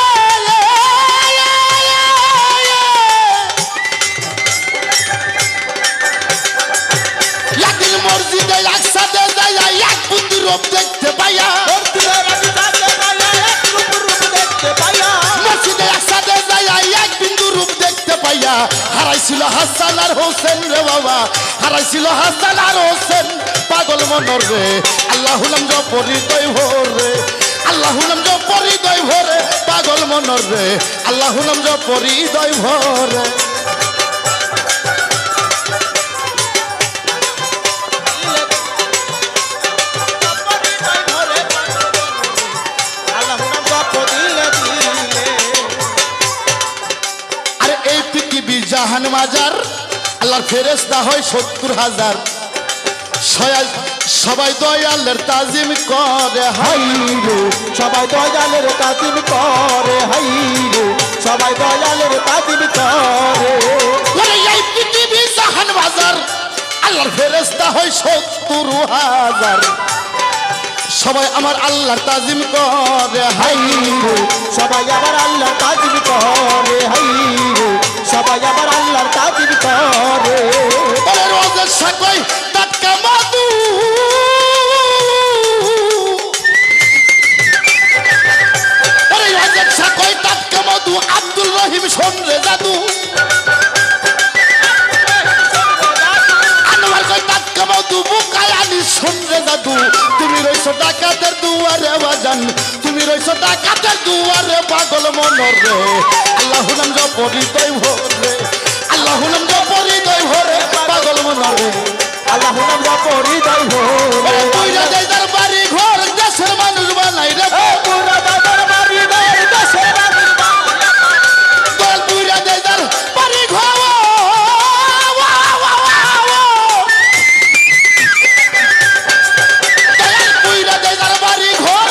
একদিন মসজিদে একসাথে যাইয়া এক বুদ্ধি রূপ দেখতে পাইয়া মসজিদে একসাথে যাইয়া এক বিন্দু রূপ দেখতে পাইয়া হারাইছিল হাসান আর হোসেন রে বাবা হারাইছিল হাসান আর হোসেন পাগল মনর রে আল্লাহ নাম জপ হৃদয় ভরে আল্লাহ নাম জপ হৃদয় ভরে পাগল মনর রে আল্লাহ নাম জপ হৃদয় ভরে আরে এই পৃথিবী জাহান মাজার আল্লাহর ফেরেশতা হয় ৭০,০০০ সবাই দয়ালের তাজিম করে হাই রে সবাই দয়ালের তাজিম করে হাই রে সবাই দয়ালের তাজিম করে ওরে এই পৃথিবী জাহান বাজার আল্লাহর ফেরেশতা হয় ৭০,০০০ সবাই আমার আল্লাহর তাজিম করে হাই রে সবাই আমার আল্লাহর তাজিম করে হাই রে সবাই আমার আল্লাহর তাজিম করে ওরে রোজের সাকই টাটকা মধু ওরে রোজের সাকই টাটকা মধু আব্দুল রহিম শোনরে জাদু আনোয়ার কই টাটকা মধু বুকায় আলী শোনরে জাদু তুমি রইছো ডাকাতের দুয়ারে বাজান তুমি রইছো ডাকাতের দুয়ারে পাগল মনর রে আল্লাহু নাম জপ হৃদয় ভরে আল্লাহু নাম জপ হৃদয় ভরে পাগল মনর রে আল্লাহু নাম জপ হৃদয় ভরে কইরা দেয় তার বাড়ি ঘর দেশের মানুষ বানাই রে পুরা দাদার বাড়ি ঘর দেশের মানুষ দল কইরা দেয় তার বাড়ি ঘর কইরা দেয় তার বাড়ি ঘর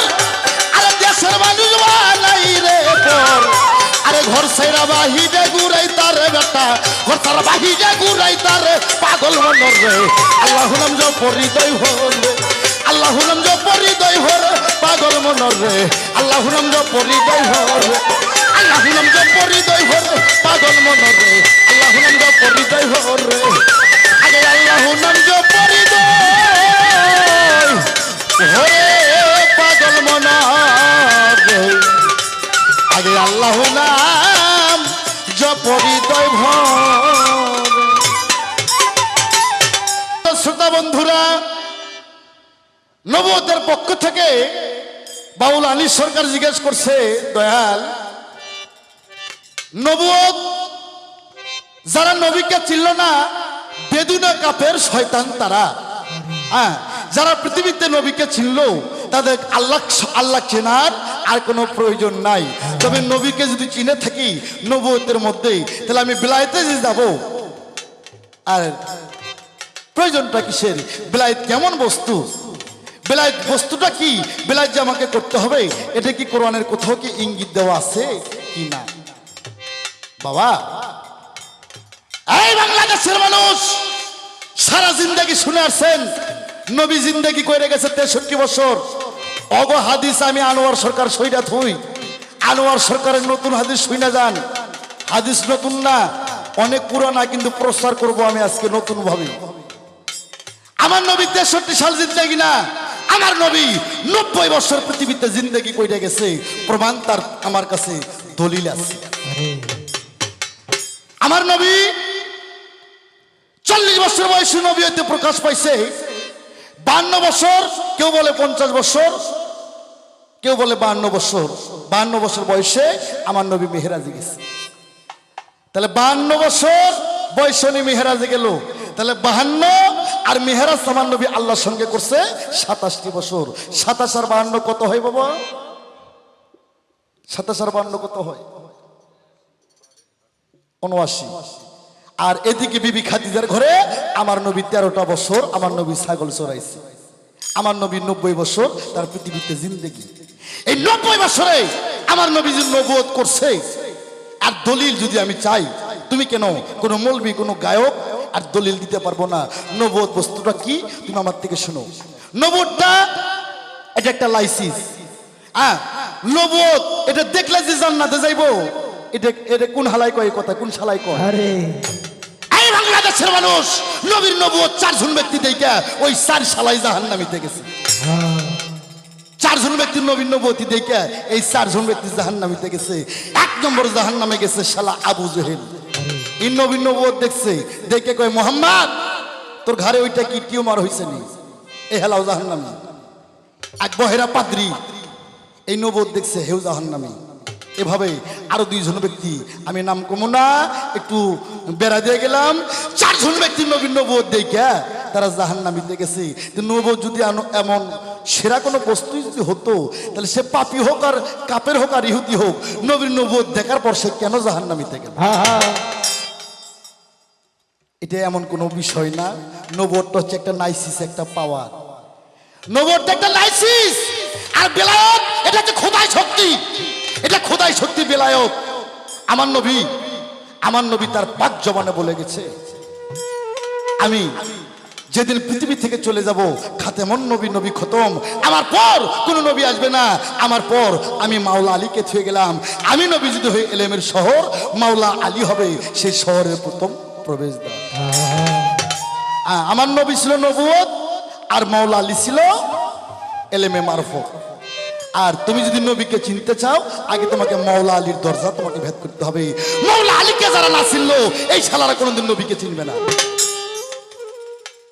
আরে দেশের মানুষ বানাই রে পর আরে ঘর সাইরা বাহিরে ঘুরাই তার বেটা ঘর তার বাহিরে ঘুরাই তার পাগল মনর রে আল্লাহু নাম জপ হৃদয় ভরে আল্লাহু নাম জপ হৃদয় ভরে পাগল মনর রে আল্লাহু নাম জপ হৃদয় ভরে আল্লাহু নাম জপ হৃদয় ভরে পাগল মনর রে আল্লাহু নাম জপ হৃদয় ভরে আগে আল্লাহু নাম জপ হৃদয় ভরে পাগল মনর রে আগে আল্লাহু নাম জপ হৃদয় ভরে শ্রোতা বন্ধুরা নবুয়তের পক্ষ থেকে বাউল আলী সরকার জিজ্ঞেস করছে দয়াল নবুয়ত যারা নবীকে চিনল না বেদুনা কাপের শয়তান তারা হ্যাঁ যারা পৃথিবীতে নবীকে চিনল তাদের আল্লাহ চেনার আর কোনো প্রয়োজন নাই তবে নবীকে যদি চিনে থাকি নবুয়তের মধ্যেই তাহলে আমি বিলায়েতে যে যাব আর প্রয়োজনটা কিসের বিলায়েত কেমন বস্তু বিলায়েত বস্তুটা কি বিলায়েত যে আমাকে করতে হবে এটা কি কোরআনের কোথাও কি ইঙ্গিত দেওয়া আছে কি না বাবা এই বাংলাদেশের মানুষ সারা জিন্দেগি শুনে আসছেন নবী জিন্দেগি করে গেছে 63 বছর অগ হাদিস আমি আনোয়ার সরকার সইরা থুই আনোয়ার সরকারের নতুন হাদিস শুনে যান হাদিস নতুন না অনেক পুরানা কিন্তু প্রচার করব আমি আজকে নতুন ভাবে আমার নবী 63 সাল জিন্দেগি না আমার নবী 90 বছর পৃথিবীতে জিন্দেগি কইরা গেছে, প্রমাণ তার আমার কাছে দলিল আছে। আমার নবী 40 বছর বয়সে নবী হইতে প্রকাশ পাইছে। 52 বছর, কেউ বলে 50 বছর, কেউ বলে 52 বছর। 52 বছর বয়সে আমার নবী মেহেরাজে গেছে। তাহলে 52 বছর বয়সে উনি মেহেরাজে গেল। তাহলে 52 আর মেহেরাজ আমার নবী আল্লাহর সঙ্গে করছে 27টি বছর। 27 আর 52 কত হয় বাবা? 27 আর 52 কত হয়? 79। আর এদিকে বিবি খাদিজার ঘরে আমার নবী 13টা বছর আমার নবী ছাগল চড়াইছে। আমার নবী 90 বছর তার পৃথিবীতে জিন্দেগি। এই 90 বছরে আমার নবী যে নবুয়ত করছে, আর দলিল যদি আমি চাই, তুমি কেন কোনো মৌলবি কোনো গায়ক আর দলিল দিতে পারবো না। নবুয়ত বস্তুটা কি তুমি আমার থেকে শোনো। নবুয়তটা এটা একটা লাইসেন্স। নবুয়ত এটা দেখলে যে জান্নাতে যাইবো, এটা এটা কোন হালাই কয় কথা, কোন শালাই কয়? আরে এই বাংলাদেশের মানুষ নবীর নবুয়ত 4 জন ব্যক্তি দেখা ওই 4 শালাই জাহান্নামীতে গেছে। 4 জন ব্যক্তি নবীর নবুয়তি দেখা এই 4 জন ব্যক্তি জাহান্নামীতে গেছে। 1 নম্বর জাহান্নামে গেছে শালা আবু জেহেল। এই নবীর নবুয়ত দেখছে, দেখে কয় মুহাম্মদ তোর ঘরে ওইটা কি টিউমার হইছে নি? এই হেলাও জাহান্নামী। এক বহেরা পাদ্রী এই নবুয়ত দেখছে, হেউ জাহান্নামী। এভাবে আরো 2 জন ব্যক্তি, আমি নাম কমু না, একটু বেড়া দিয়ে গেলাম। 4 জন ব্যক্তি নবীর নবুয়ত দেখে তারা জাহান্নামীতে গেছে। নবুয়ত যদি এমন সেরা কোনো বস্তু যদি হতো, তাহলে সে পাপী হোক আর কাপের হোক আর ইহুদি হোক, নবীর নবুয়ত দেখার পর সে কেন জাহান্নামীতে গেল? এটা এমন কোনো বিষয় না। নবুয়তটা হচ্ছে একটা লাইসেন্স, একটা পাওয়ার। নবুয়তটা একটা লাইসেন্স। আর বেলায়েত এটা হচ্ছে খোদাই শক্তি। এটা খোদাই শক্তি, বেলায়েত। আমার নবী তার পাক জবানে বলে গেছে, আমি যেদিন পৃথিবী থেকে চলে যাব, খাতেমুন নবী, নবী খতম, আমার পর কোন নবী আসবে না। আমার পর আমি মাওলা আলীকে থুয়ে গেলাম। আমি নবী যদি হয়ে এলেমের শহর, মাওলা আলী হবে সেই শহরের প্রথম প্রবেশদ্বার। আমার নবী ছিল নবুয়ত, আর মাওলা আলী ছিল এলেমে মারফত। আর তুমি যদি নবীকে চিনতে চাও, আগে তোমাকে মাওলা আলীর দরজা তোমাকে ভেদ করতে হবে। মাওলা আলীকে যারা না চিনলো, এই শালারা কোনোদিন নবীকে চিনবে না।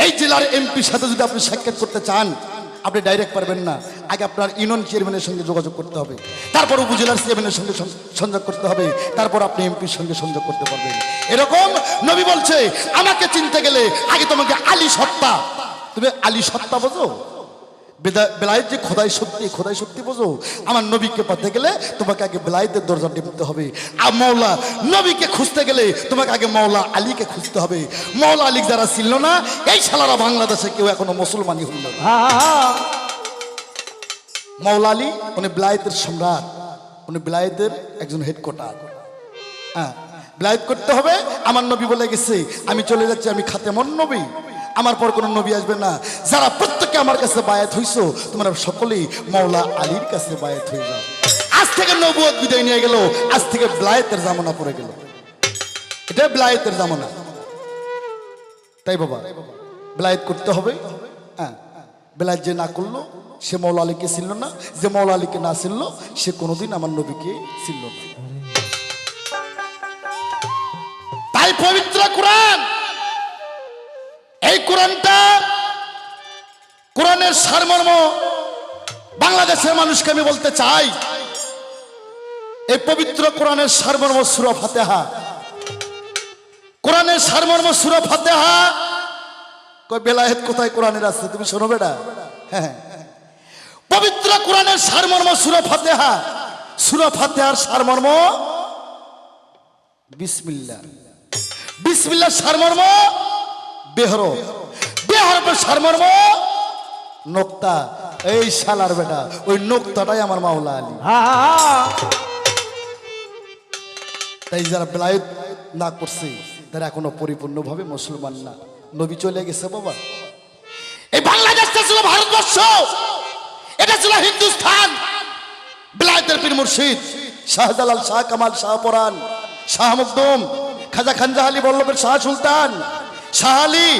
এই জেলার এমপির সাথে যদি আপনি সাক্ষাৎ করতে চান, আপনি ডাইরেক্ট পারবেন না। আগে আপনার ইউনিয়ন চেয়ারম্যানের সঙ্গে যোগাযোগ করতে হবে, তারপর উপজেলার চেয়ারম্যানের সঙ্গে সংযোগ করতে হবে, তারপর আপনি এমপির সঙ্গে সংযোগ করতে পারবেন। এরকম নবী বলছে, আমাকে চিনতে গেলে আগে তোমাকে আলী সত্তা, তুমি আলী সত্তা বোঝো? বেলায়েত যে খোদাই সত্যি বোঝো? আমার নবীকে পেতে গেলে তোমাকে আগে বেলায়েতের দরজা টিপতে হবে। আর মাওলা নবীকে খুঁজতে গেলে তোমাকে আগে মাওলা আলীকে খুঁজতে হবে। মাওলা আলী যারা ছিল না, এই শালারা বাংলাদেশে কেউ এখনো মুসলমানই হইল না। মাওলা আলী উনি বেলায়েতের সম্রাট, উনি বেলায়েতের একজন হেডকোয়ার্টার। বেলায়েত করতে হবে। আমার নবী বলে গেছে, আমি চলে যাচ্ছি, আমি খাতেমুন নবী, আমার পর কোনো নবী আসবে না। যারা প্রত্যেকে আমার কাছে বায়াত হইছো, তোমরা সকলেই মাওলা আলীর কাছে বায়াত হয়ে যাও। আজ থেকে নবুয়ত বিদায় নিয়ে গেল, আজ থেকে বেলায়েতের জামানা পড়ে গেল। এটা বেলায়েতের জামানা। তাই বাবা, বেলায়েত করতে হবে। বেলায়েত যে না করলো, সে মাওলা আলীকে ছিল না। যে মাওলা আলীকে না ছিল, সে কোনোদিন আমার নবীকে ছিল না। তাই পবিত্র কোরআন, এই কোরআনটা, কোরআনের সারমর্ম বাংলাদেশের মানুষকে আমি বলতে চাই। এই পবিত্র কোরআনের সারমর্ম সূরা ফাতিহা। কোরআনের সারমর্ম সূরা ফাতিহা। কই বেলায়েত কোথায় কোরআনের আছে? তুমি শোনো বেটা। হ্যাঁ, পবিত্র কোরআনের সারমর্ম সূরা ফাতিহা। সূরা ফাতিহার সারমর্ম বিসমিল্লাহ। বিসমিল্লাহর সারমর্ম বেহরফ। বেহরফের সারমর্ম নোক্তা। এই শালার বেটা, ওই নোক্তাটাই আমার মাওলা আলী। তাই যারা বেলায়েত না করছে, তারা এখনো পরিপূর্ণভাবে মুসলমান না। নবী চলে গেছে বাবা। এই বাংলাদেশটা ছিল ভারতবর্ষ, এটা ছিল হিন্দুস্তান। বেলায়েতের পীর মুর্শিদ শাহজালাল, শাহ কামাল, শাহ পরান, শাহ মখদুম, খাজা খানজাহালি বল্লভের শাহ সুলতান, শাহ আলী,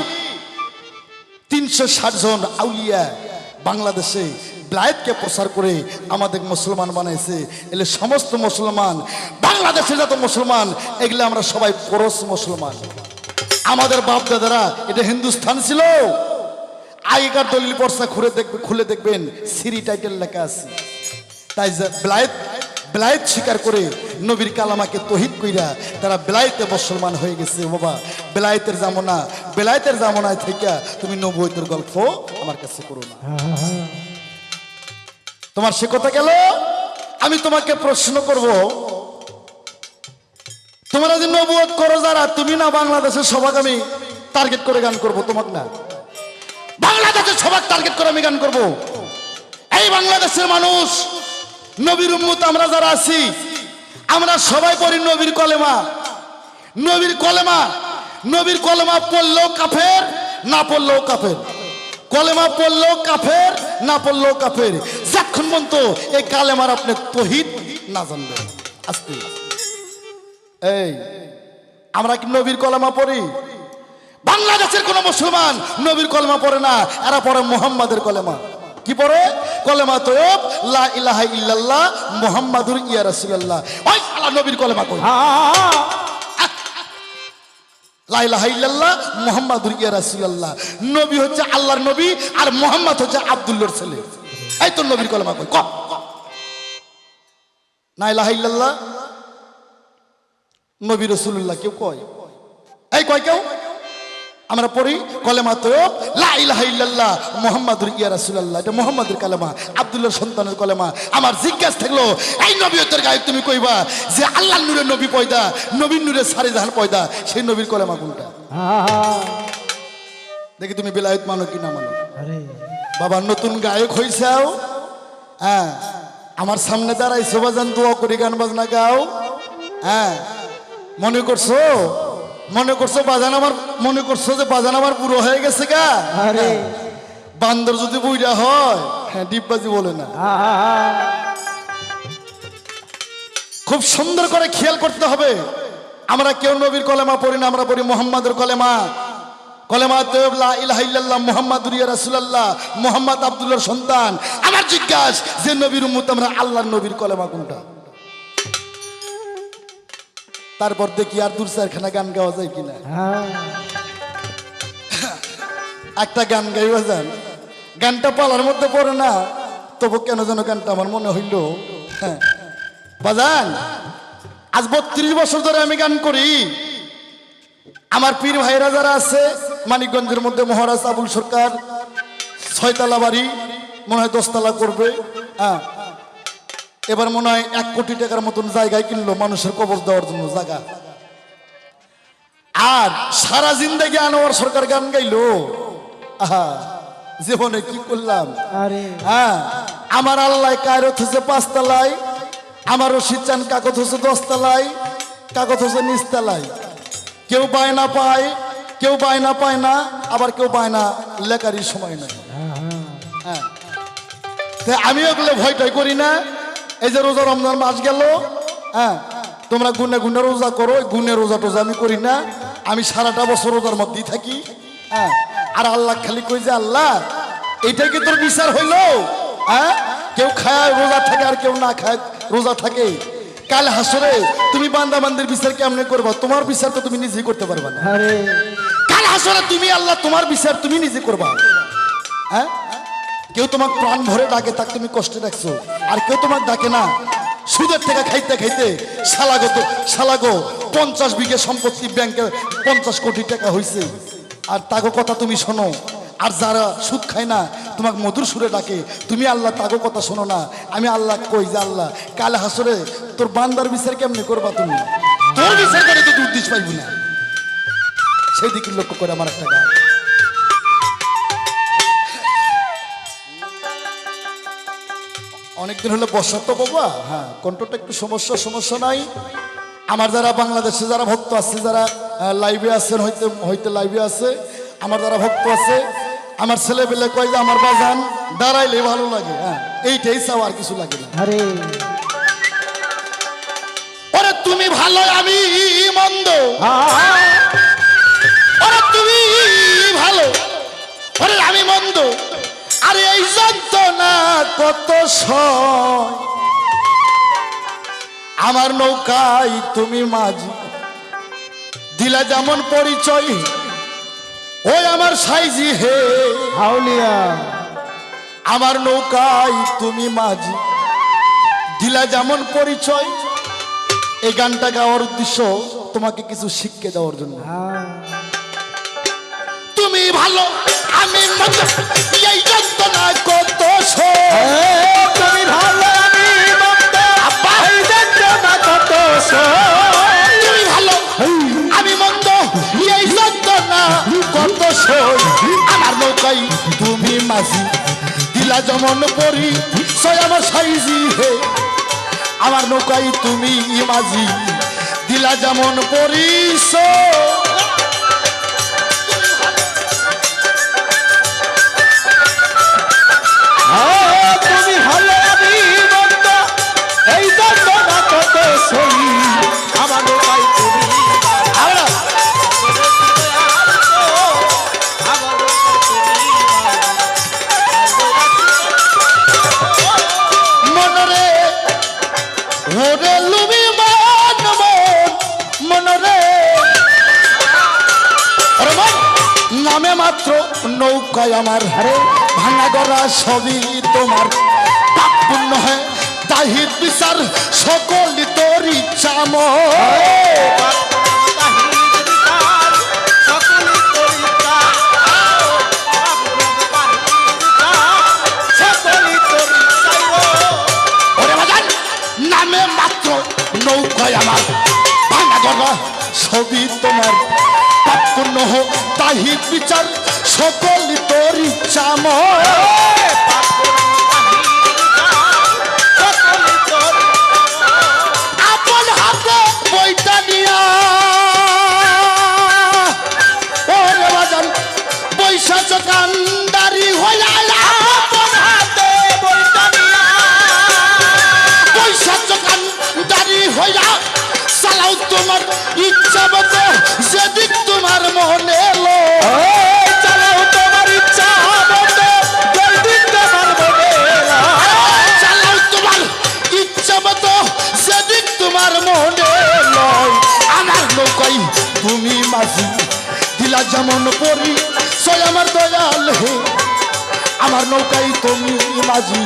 360 জন আউলিয়া বাংলাদেশে ব্লায়েতকে প্রচার করে আমাদের মুসলমান বানাইছে। এলে সমস্ত মুসলমান, বাংলাদেশে যত মুসলমান, এগুলো আমরা সবাই পরশ মুসলমান। আমাদের বাপ দাদারা এটা হিন্দুস্তান ছিল। আগেকার দলিল পর্চা খুলে দেখবেন সিরি টাইটেল লেখা আছে। তাই বেলায়েত স্বীকার করে নবীর কালামাকে তহিদ কইরা তারা বেলায়েতে মুসলমান হয়ে গেছে। বাবা বেলায়েতের জামানায় থেকে তুমি নবুয়তের গল্প আমার কাছে করো না। তোমার সে কথা গেল। আমি তোমাকে প্রশ্ন করব, তোমরা যে নবুয়ত করো যারা, তুমি না বাংলাদেশের সবাক আমি টার্গেট করে গান করব, তোমাকে না, বাংলাদেশের সবাক টার্গেট করে আমি গান করব। এই বাংলাদেশের মানুষ, নবীর উম্মত আমরা যারা আছি, আমরা সবাই পড়ি নবীর কলেমা। নবীর কলেমা, নবীর কলেমা পড়লেও কাফের, না পড়লেও কাফের। কলেমা পড়লেও কাফের, না পড়লেও কাফের, যতক্ষণ পর্যন্ত এই কালেমার আপনি তহিদ না জানবেন। আস্তে এই আমরা কি নবীর কলেমা পড়ি? বাংলাদেশের কোন মুসলমান নবীর কলেমা পড়ে না, এরা পড়ে মুহাম্মাদের কলেমা। কি পড়ে? কলেমা তয়্যব, লা ইলাহা ইল্লাল্লাহ মুহাম্মাদুর ইয়া রাসূলুল্লাহ। ওই শালা নবীর কলেমা কই? লা ইলাহা ইল্লাল্লাহ মুহাম্মাদুর ইয়া রাসূলুল্লাহ। নবী হচ্ছে আল্লাহর নবী, আর মুহাম্মদ হচ্ছে আব্দুল্লাহর ছেলে। এই তো নবীর কলেমা কই? লা ইলাহা ইল্লাল্লাহ নবী রাসূলুল্লাহ কেউ কয়? এই কয় কেউ? আমরা পড়ি কলেমা তয়্যব, লা ইলাহা ইল্লাল্লাহ মুহাম্মাদুর ইয়া রাসূলুল্লাহ। এটা মুহাম্মাদের কলেমা, আব্দুল্লাহর সন্তানের কলেমা। আমার জিজ্ঞাসা থাকলো, এই নবীয়তের গায়ে তুমি কইবা যে আল্লাহর নূরে নবী পয়দা, নবীর নূরে সারে জাহান পয়দা, সেই নবীর কলেমা কোনটা? দেখি তুমি বেলায়েত মানো কি না মানো। বাবা নতুন গায়ক হইছাও, হ্যাঁ, আমার সামনে দাঁড়াইছো, বাজান দোয়া করি গান বাজনা গাও। হ্যাঁ, মনে করছো বাজান আমার, মনে করছো যে বাজান আমার বুড়ো হয়ে গেছে গা? আরে বান্দর যদি বুইড়া হয়, হ্যাঁ, ডিপবাজি বলে না। খুব সুন্দর করে খেয়াল করতে হবে। আমরা কেউ নবীর কলেমা পড়ি না, আমরা পড়ি মুহাম্মাদের কলেমা। কলেমা তয়্যব, লা ইলাহা ইল্লাল্লাহ মুহাম্মাদুর ইয়া রাসূলুল্লাহ, মুহাম্মদ আব্দুল্লাহর সন্তান। আমার জিজ্ঞাসা, যে নবীর উম্মত আমরা, আল্লাহর নবীর কলেমা কোনটা? তারপর দেখি আর দূর চারখানা গান গাওয়া যায় কিনা। একটা গান গাইবা যান, গানটা পালার মধ্যে পড়ে না, তবু কেন যেন গানটা আমার মনে হইল। হ্যাঁ বাজান, আজ 32 বছর ধরে আমি গান করি। আমার পীর ভাইরা যারা আছে, মানিকগঞ্জের মধ্যে মহারাজ আবুল সরকার 6 তলা বাড়ি, মনে হয় 10 তলা করবে। হ্যাঁ, এবার মনে হয় 1 কোটি টাকার মতন জায়গায় কিনলো মানুষের কবর দেওয়ার জন্য জায়গা। আর সারা জিন্দেগি আনোয়ার সরকার গান গাইলো। আহা, জীবনে কি করলাম। হ্যাঁ, আমার আল্লাহ কায়রত হচ্ছে 5 তলায়, আমার রশিদ চান কাকত হচ্ছে 10 তলায়, কাকত হচ্ছে নিচ তলায়। কেউ বায়না পায়, কেউ বায়না পায় না, আবার কেউ বায়না লেখারই সময় নাই। হ্যাঁ, আমি ওগুলো ভয়টাই করি না। এই যে রোজা রমজান মাস গেল, হ্যাঁ, তোমরা গুনে গুনে রোজা করো, গুনে রোজা টোজা আমি করি না। আমি সারাটা বছর রোজার মধ্যেই থাকি। হ্যাঁ, আর আল্লাহ খালি কই যে আল্লাহ এইটাই কি তোর বিচার হইলো? হ্যাঁ, কেউ খায় রোজা থাকে আর কেউ না খায় রোজা থাকে। কাল হাসরে তুমি বান্দা বান্দির বিচার কেমনে করবা? তোমার বিচার তো তুমি নিজেই করতে পারবা না। কাল হাসরে তুমি আল্লাহ তোমার বিচার তুমি নিজে করবা। হ্যাঁ, কেউ তোমাকে প্রাণ ভরে ডাকে, তাকে তুমি কষ্টে রাখছো, আর কেউ তোমাকে ডাকে না। সুদের টাকা খাইতে খাইতে শালাগো 50 বিঘে সম্পত্তি, ব্যাংকে 50 কোটি টাকা হয়েছে, আর তাগো কথা তুমি শোনো। আর যারা সুদ খায় না, তোমাকে মধুর সুরে ডাকে, তুমি আল্লাহ তাগো কথা শোনো না। আমি আল্লাহ কই যে আল্লাহ কাল হাসরে তোর বান্দার বিচার কেমনে করবা? তুমি তোর বিচার করে তো তুই উদ্দেশ্য পাইবি না। সেই দিকে লক্ষ্য করে আমার একটা গান। অনেকদিন হলো বসা তো বাবা, হ্যাঁ, কণ্ঠটা একটু সমস্যা নাই। আমার যারা বাংলাদেশে যারা ভক্ত আছে, যারা লাইভে আছেন, হয়তো লাইভে আছে, আমার যারা ভক্ত আছে, আমার ছেলে পেলে কয় যে আমার বাজান দাঁড়াইলে ভালো লাগে। হ্যাঁ, এইটাই চাও, আর কিছু লাগে না। ওরে তুমি ভালো আমি মন্দ, ওরে তুমি ভালো, ওরে আমি মন্দ, আরে এই যন্ত্রণা কত সয়, আমার নৌকায় তুমি মাঝি, দিলা যেমন পরিচয়, ওই আমার সাইজি হে আউলিয়া আমার নৌকায় তুমি মাঝি, দিলা যেমন পরিচয়। এই গানটা গাওয়ার উদ্দেশ্য তোমাকে কিছু শিক্ষা দেওয়ার জন্য। তুমি ভালো আমি মন্দ, এই যন্ত্রণা কত সয়, তুমি ভালো আমি মন্দ, এই যন্ত্রণা কত সয়, তুমি ভালো আমি মন্দ, এই যন্ত্রণা কত সয়, আমার নৌকাই তুমি মাঝি, দিলা যেমন পরি সয় আমার সাইজি হে আমার নৌকাই তুমি মাঝি, দিলা যেমন পরিচয়। তুমি ভালো আমি মন্দ, এই যন্ত্রণা কত সই, আমার নৌকায় তুমি মনরে ওরে লুবি মান মন মনরে নামে মাত্র নৌকায় আমার ভাঙা গড়া সবই তোমার পাপ পুণ্য হয় তাহির বিচার সকল তোর ইচ্ছা নামে মাত্র নৌকায় আমার ভাঙা গড়া সবই তোমার পাপ পুণ্য হোক তাহির বিচার সকল তোর ইচ্ছা আপন হাতে বইটা নিয়া ওরে বাজান পয়সা চকান্দারি হইয়া আপন হাতে বইটা নিয়া পয়সা চকান্দারি হইয়া চালাও তোমার ইচ্ছা মতো যেদিক তোমার মনে এলো চালাও তোমার ইচ্ছা মতো যেদিক তোমার মনে এলো চালাও তোমার ইচ্ছা মতো যেদিক তোমার মনে এলো আমার নৌকাই তুমি মাঝি দিলা যেমন পরি সয় আমার দয়াল হে আমার নৌকাই তুমি মাঝি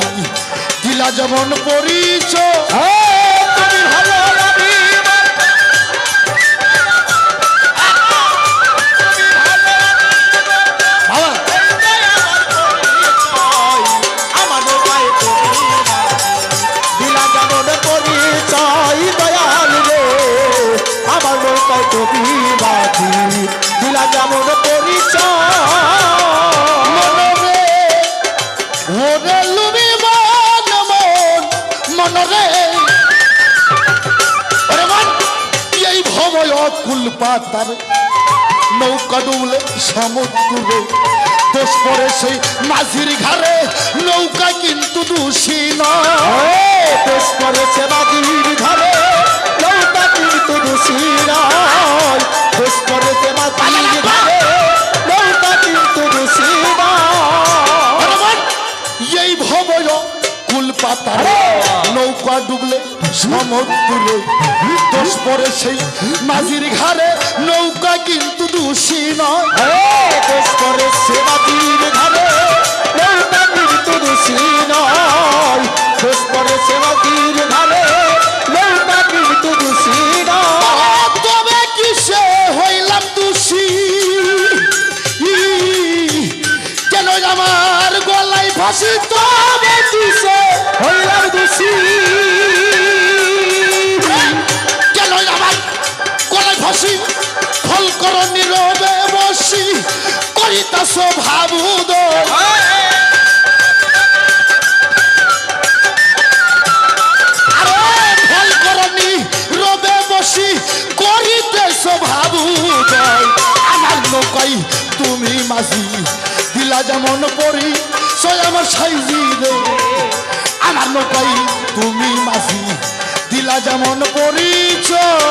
দিলা যেমন পরিচয় তুমি ভালো তুমি বাজি দিলা যেমন পরিচয় মনরে ওরে লুবি মন মন মনরে ওরে মন এই ভবয় কুল পাতার নৌকা ডুবলে সমুদ্রে দোষ পড়ে সেই মাঝির ঘাড়ে নৌকা কিন্তু দোষী নয় দোষ পড়েছে মাঝির ঘাড়ে নৌকা কিন্তু দোষী নয় দোষ পড়েছে মাঝির ঘাড়ে নৌকা কিন্তু দোষী নয় এই ভবয় কুল পাতার নৌকা ডুবলে সমুদ্রে দোষ পড়ে সেই মাঝির ঘাড়ে নৌকা কিন্তু দোষী নয় দোষ পড়ে সে মাঝির ঘাড়ে নৌকা কিন্তু দোষী নয় দোষ পড়ে সে মাঝির ঘাড়ে নৌকা কিন্তু দোষী নয় তবে কিসে হইলাম দোষী কেন আমার গলায় ফাঁসি তবে কিসে হইলাম দোষী কেন আমার গলায় ফাঁসি ফল কর নীরবে বসি করিতাছ ভাবুদ ফল করনি রবে বসি করিতেছ ভাবুদ আমার নৌকাই তুমি মাঝি দিলা যেমন পরি সয় আমার সাইজি রে আমার নৌকাই তুমি মাঝি দিলা যেমন পরিচয়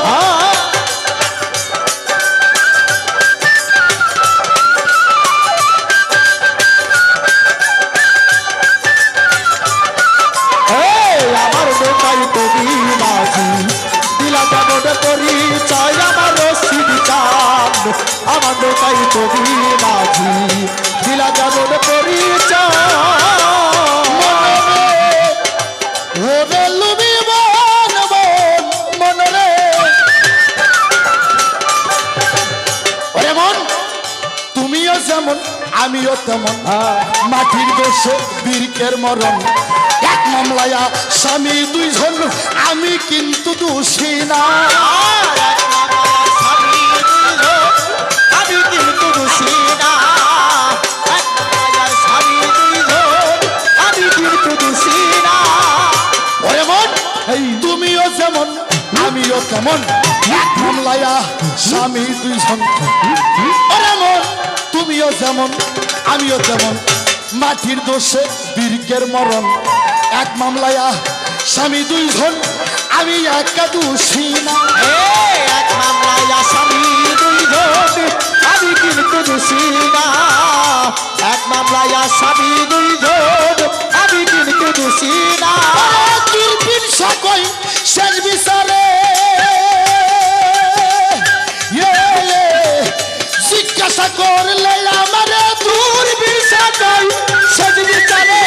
পরিচয় আমার রশিদ চান আমার নৌকাই তুমি মাঝি দিলা যেমন পরিচয় ওরে লুবি বন বন মনরে ওরে মন তুমিও যেমন আমিও তেমন মাটির দোষে বীরকের মরণ এক মামলায়া স্বামী দুইজন আমি কিন্তু দোষী না আমি কিন্তু দোষী না স্বামী দুইজন আমি কিন্তু দোষী না ওরে মন তুমিও যেমন আমিও তেমন এক মামলায়া স্বামী দুইজন ওরে মন তুমিও যেমন আমিও তেমন মাটির দোষে বীরকের মরণ এক মামলায়া স্বামী দুইজন আমি একা দোষী না এক মামলায় আসামি দুইজন আমি কিন্তু দোষী না এক মামলায় আসামি দুইজন আমি কিন্তু দোষী না দূরবীন সকল শেষ বিচারে জিজ্ঞাসা করলে আমারে দূরবীন সকল শেষ বিচারে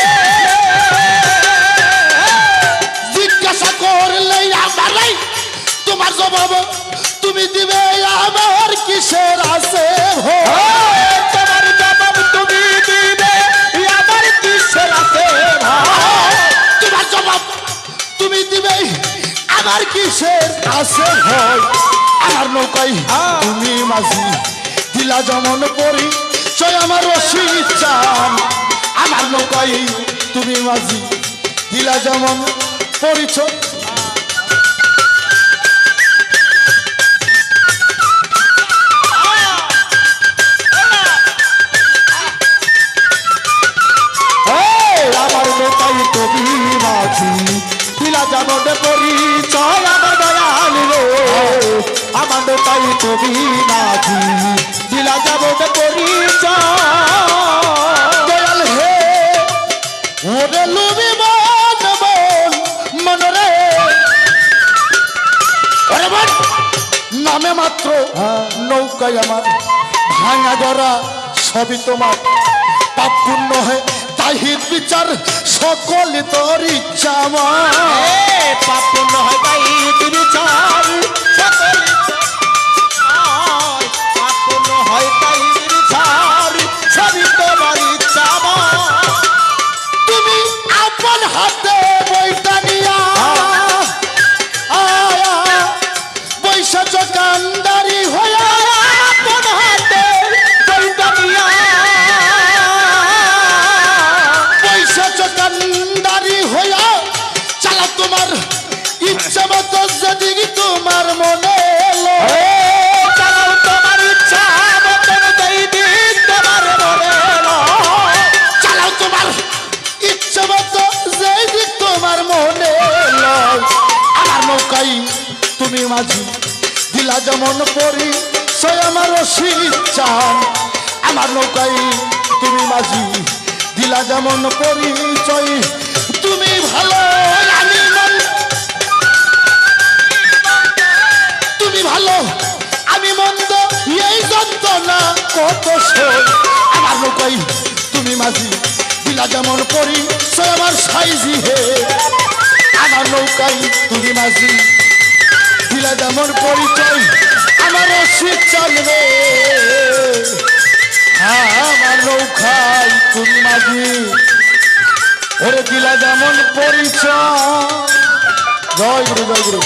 জিজ্ঞাসা করলে আমারে তোমার জবাব তুমি দিবে আমার কিসের আছে তোমার জবাব তুমি দিবে আমার কিসের আছে তোমার জবাব তুমি দিবে আমার কিসের আছে হয় আমার নৌকাই তুমি মাঝি দিলা যেমন পরি সই আমার রশিদ চান আমার নৌকাই তুমি মাঝি দিলা যেমন পরিচয় আমার নৌকাই তুমি মাঝি দিলা যেমন পরিচয় আমার দয়াল রে আমার নৌকাই তুমি মাঝি দিলা যেমন পরিচয় দয়াল হে ওরে লুবি মন বল মনরে ওরে মন নামে মাত্র নৌকায় আমার ভাঙা গড়া সবই তোমার পাপ পূর্ণ হয় তাহির বিচার সকল তোর ইচ্ছা আমার পাপ পূর্ণ হয় তাই তুমি চাল পাপ পূর্ণ হয় তাই তুমি চাল সবই তোমার ইচ্ছা তুমি আপন হাতে বইটা নিয়া আয়া বৈশাখ কান্দারি হইয়া আপন হাতে বইটা নিয়া বৈশাখ কান্দারি হইয়া চালা তোমার ইচ্ছা মতো যেদিকে তোমার মনে এলো চালাও তোমার ইচ্ছা মতন যেই দিন তোমার মনে এলো চালাও তোমার ইচ্ছা মতো যেদিকে তোমার মনে এলো আমার নৌকাই তুমি মাঝি দিলা যেমন পরি সই আমার রশিদ চান আমার নৌকাই তুমি মাঝি দিলা যেমন পরিচয় তুমি ভালো আমি মন্দ তুমি ভালো আমি মন্দ এই যন্ত্রণা কত সই আমার নৌকাই তুমি মাঝি দিলা যেমন পরিচয় আমার সাইজি হে আমার নৌকাই তুমি মাঝি দিলা যেমন পরিচয় আমার রশিদ চলবে আমার নৌকাই তুমি মাঝি ওরে দিলা যেমন পরিচয় জয় গুরু জয় গুরু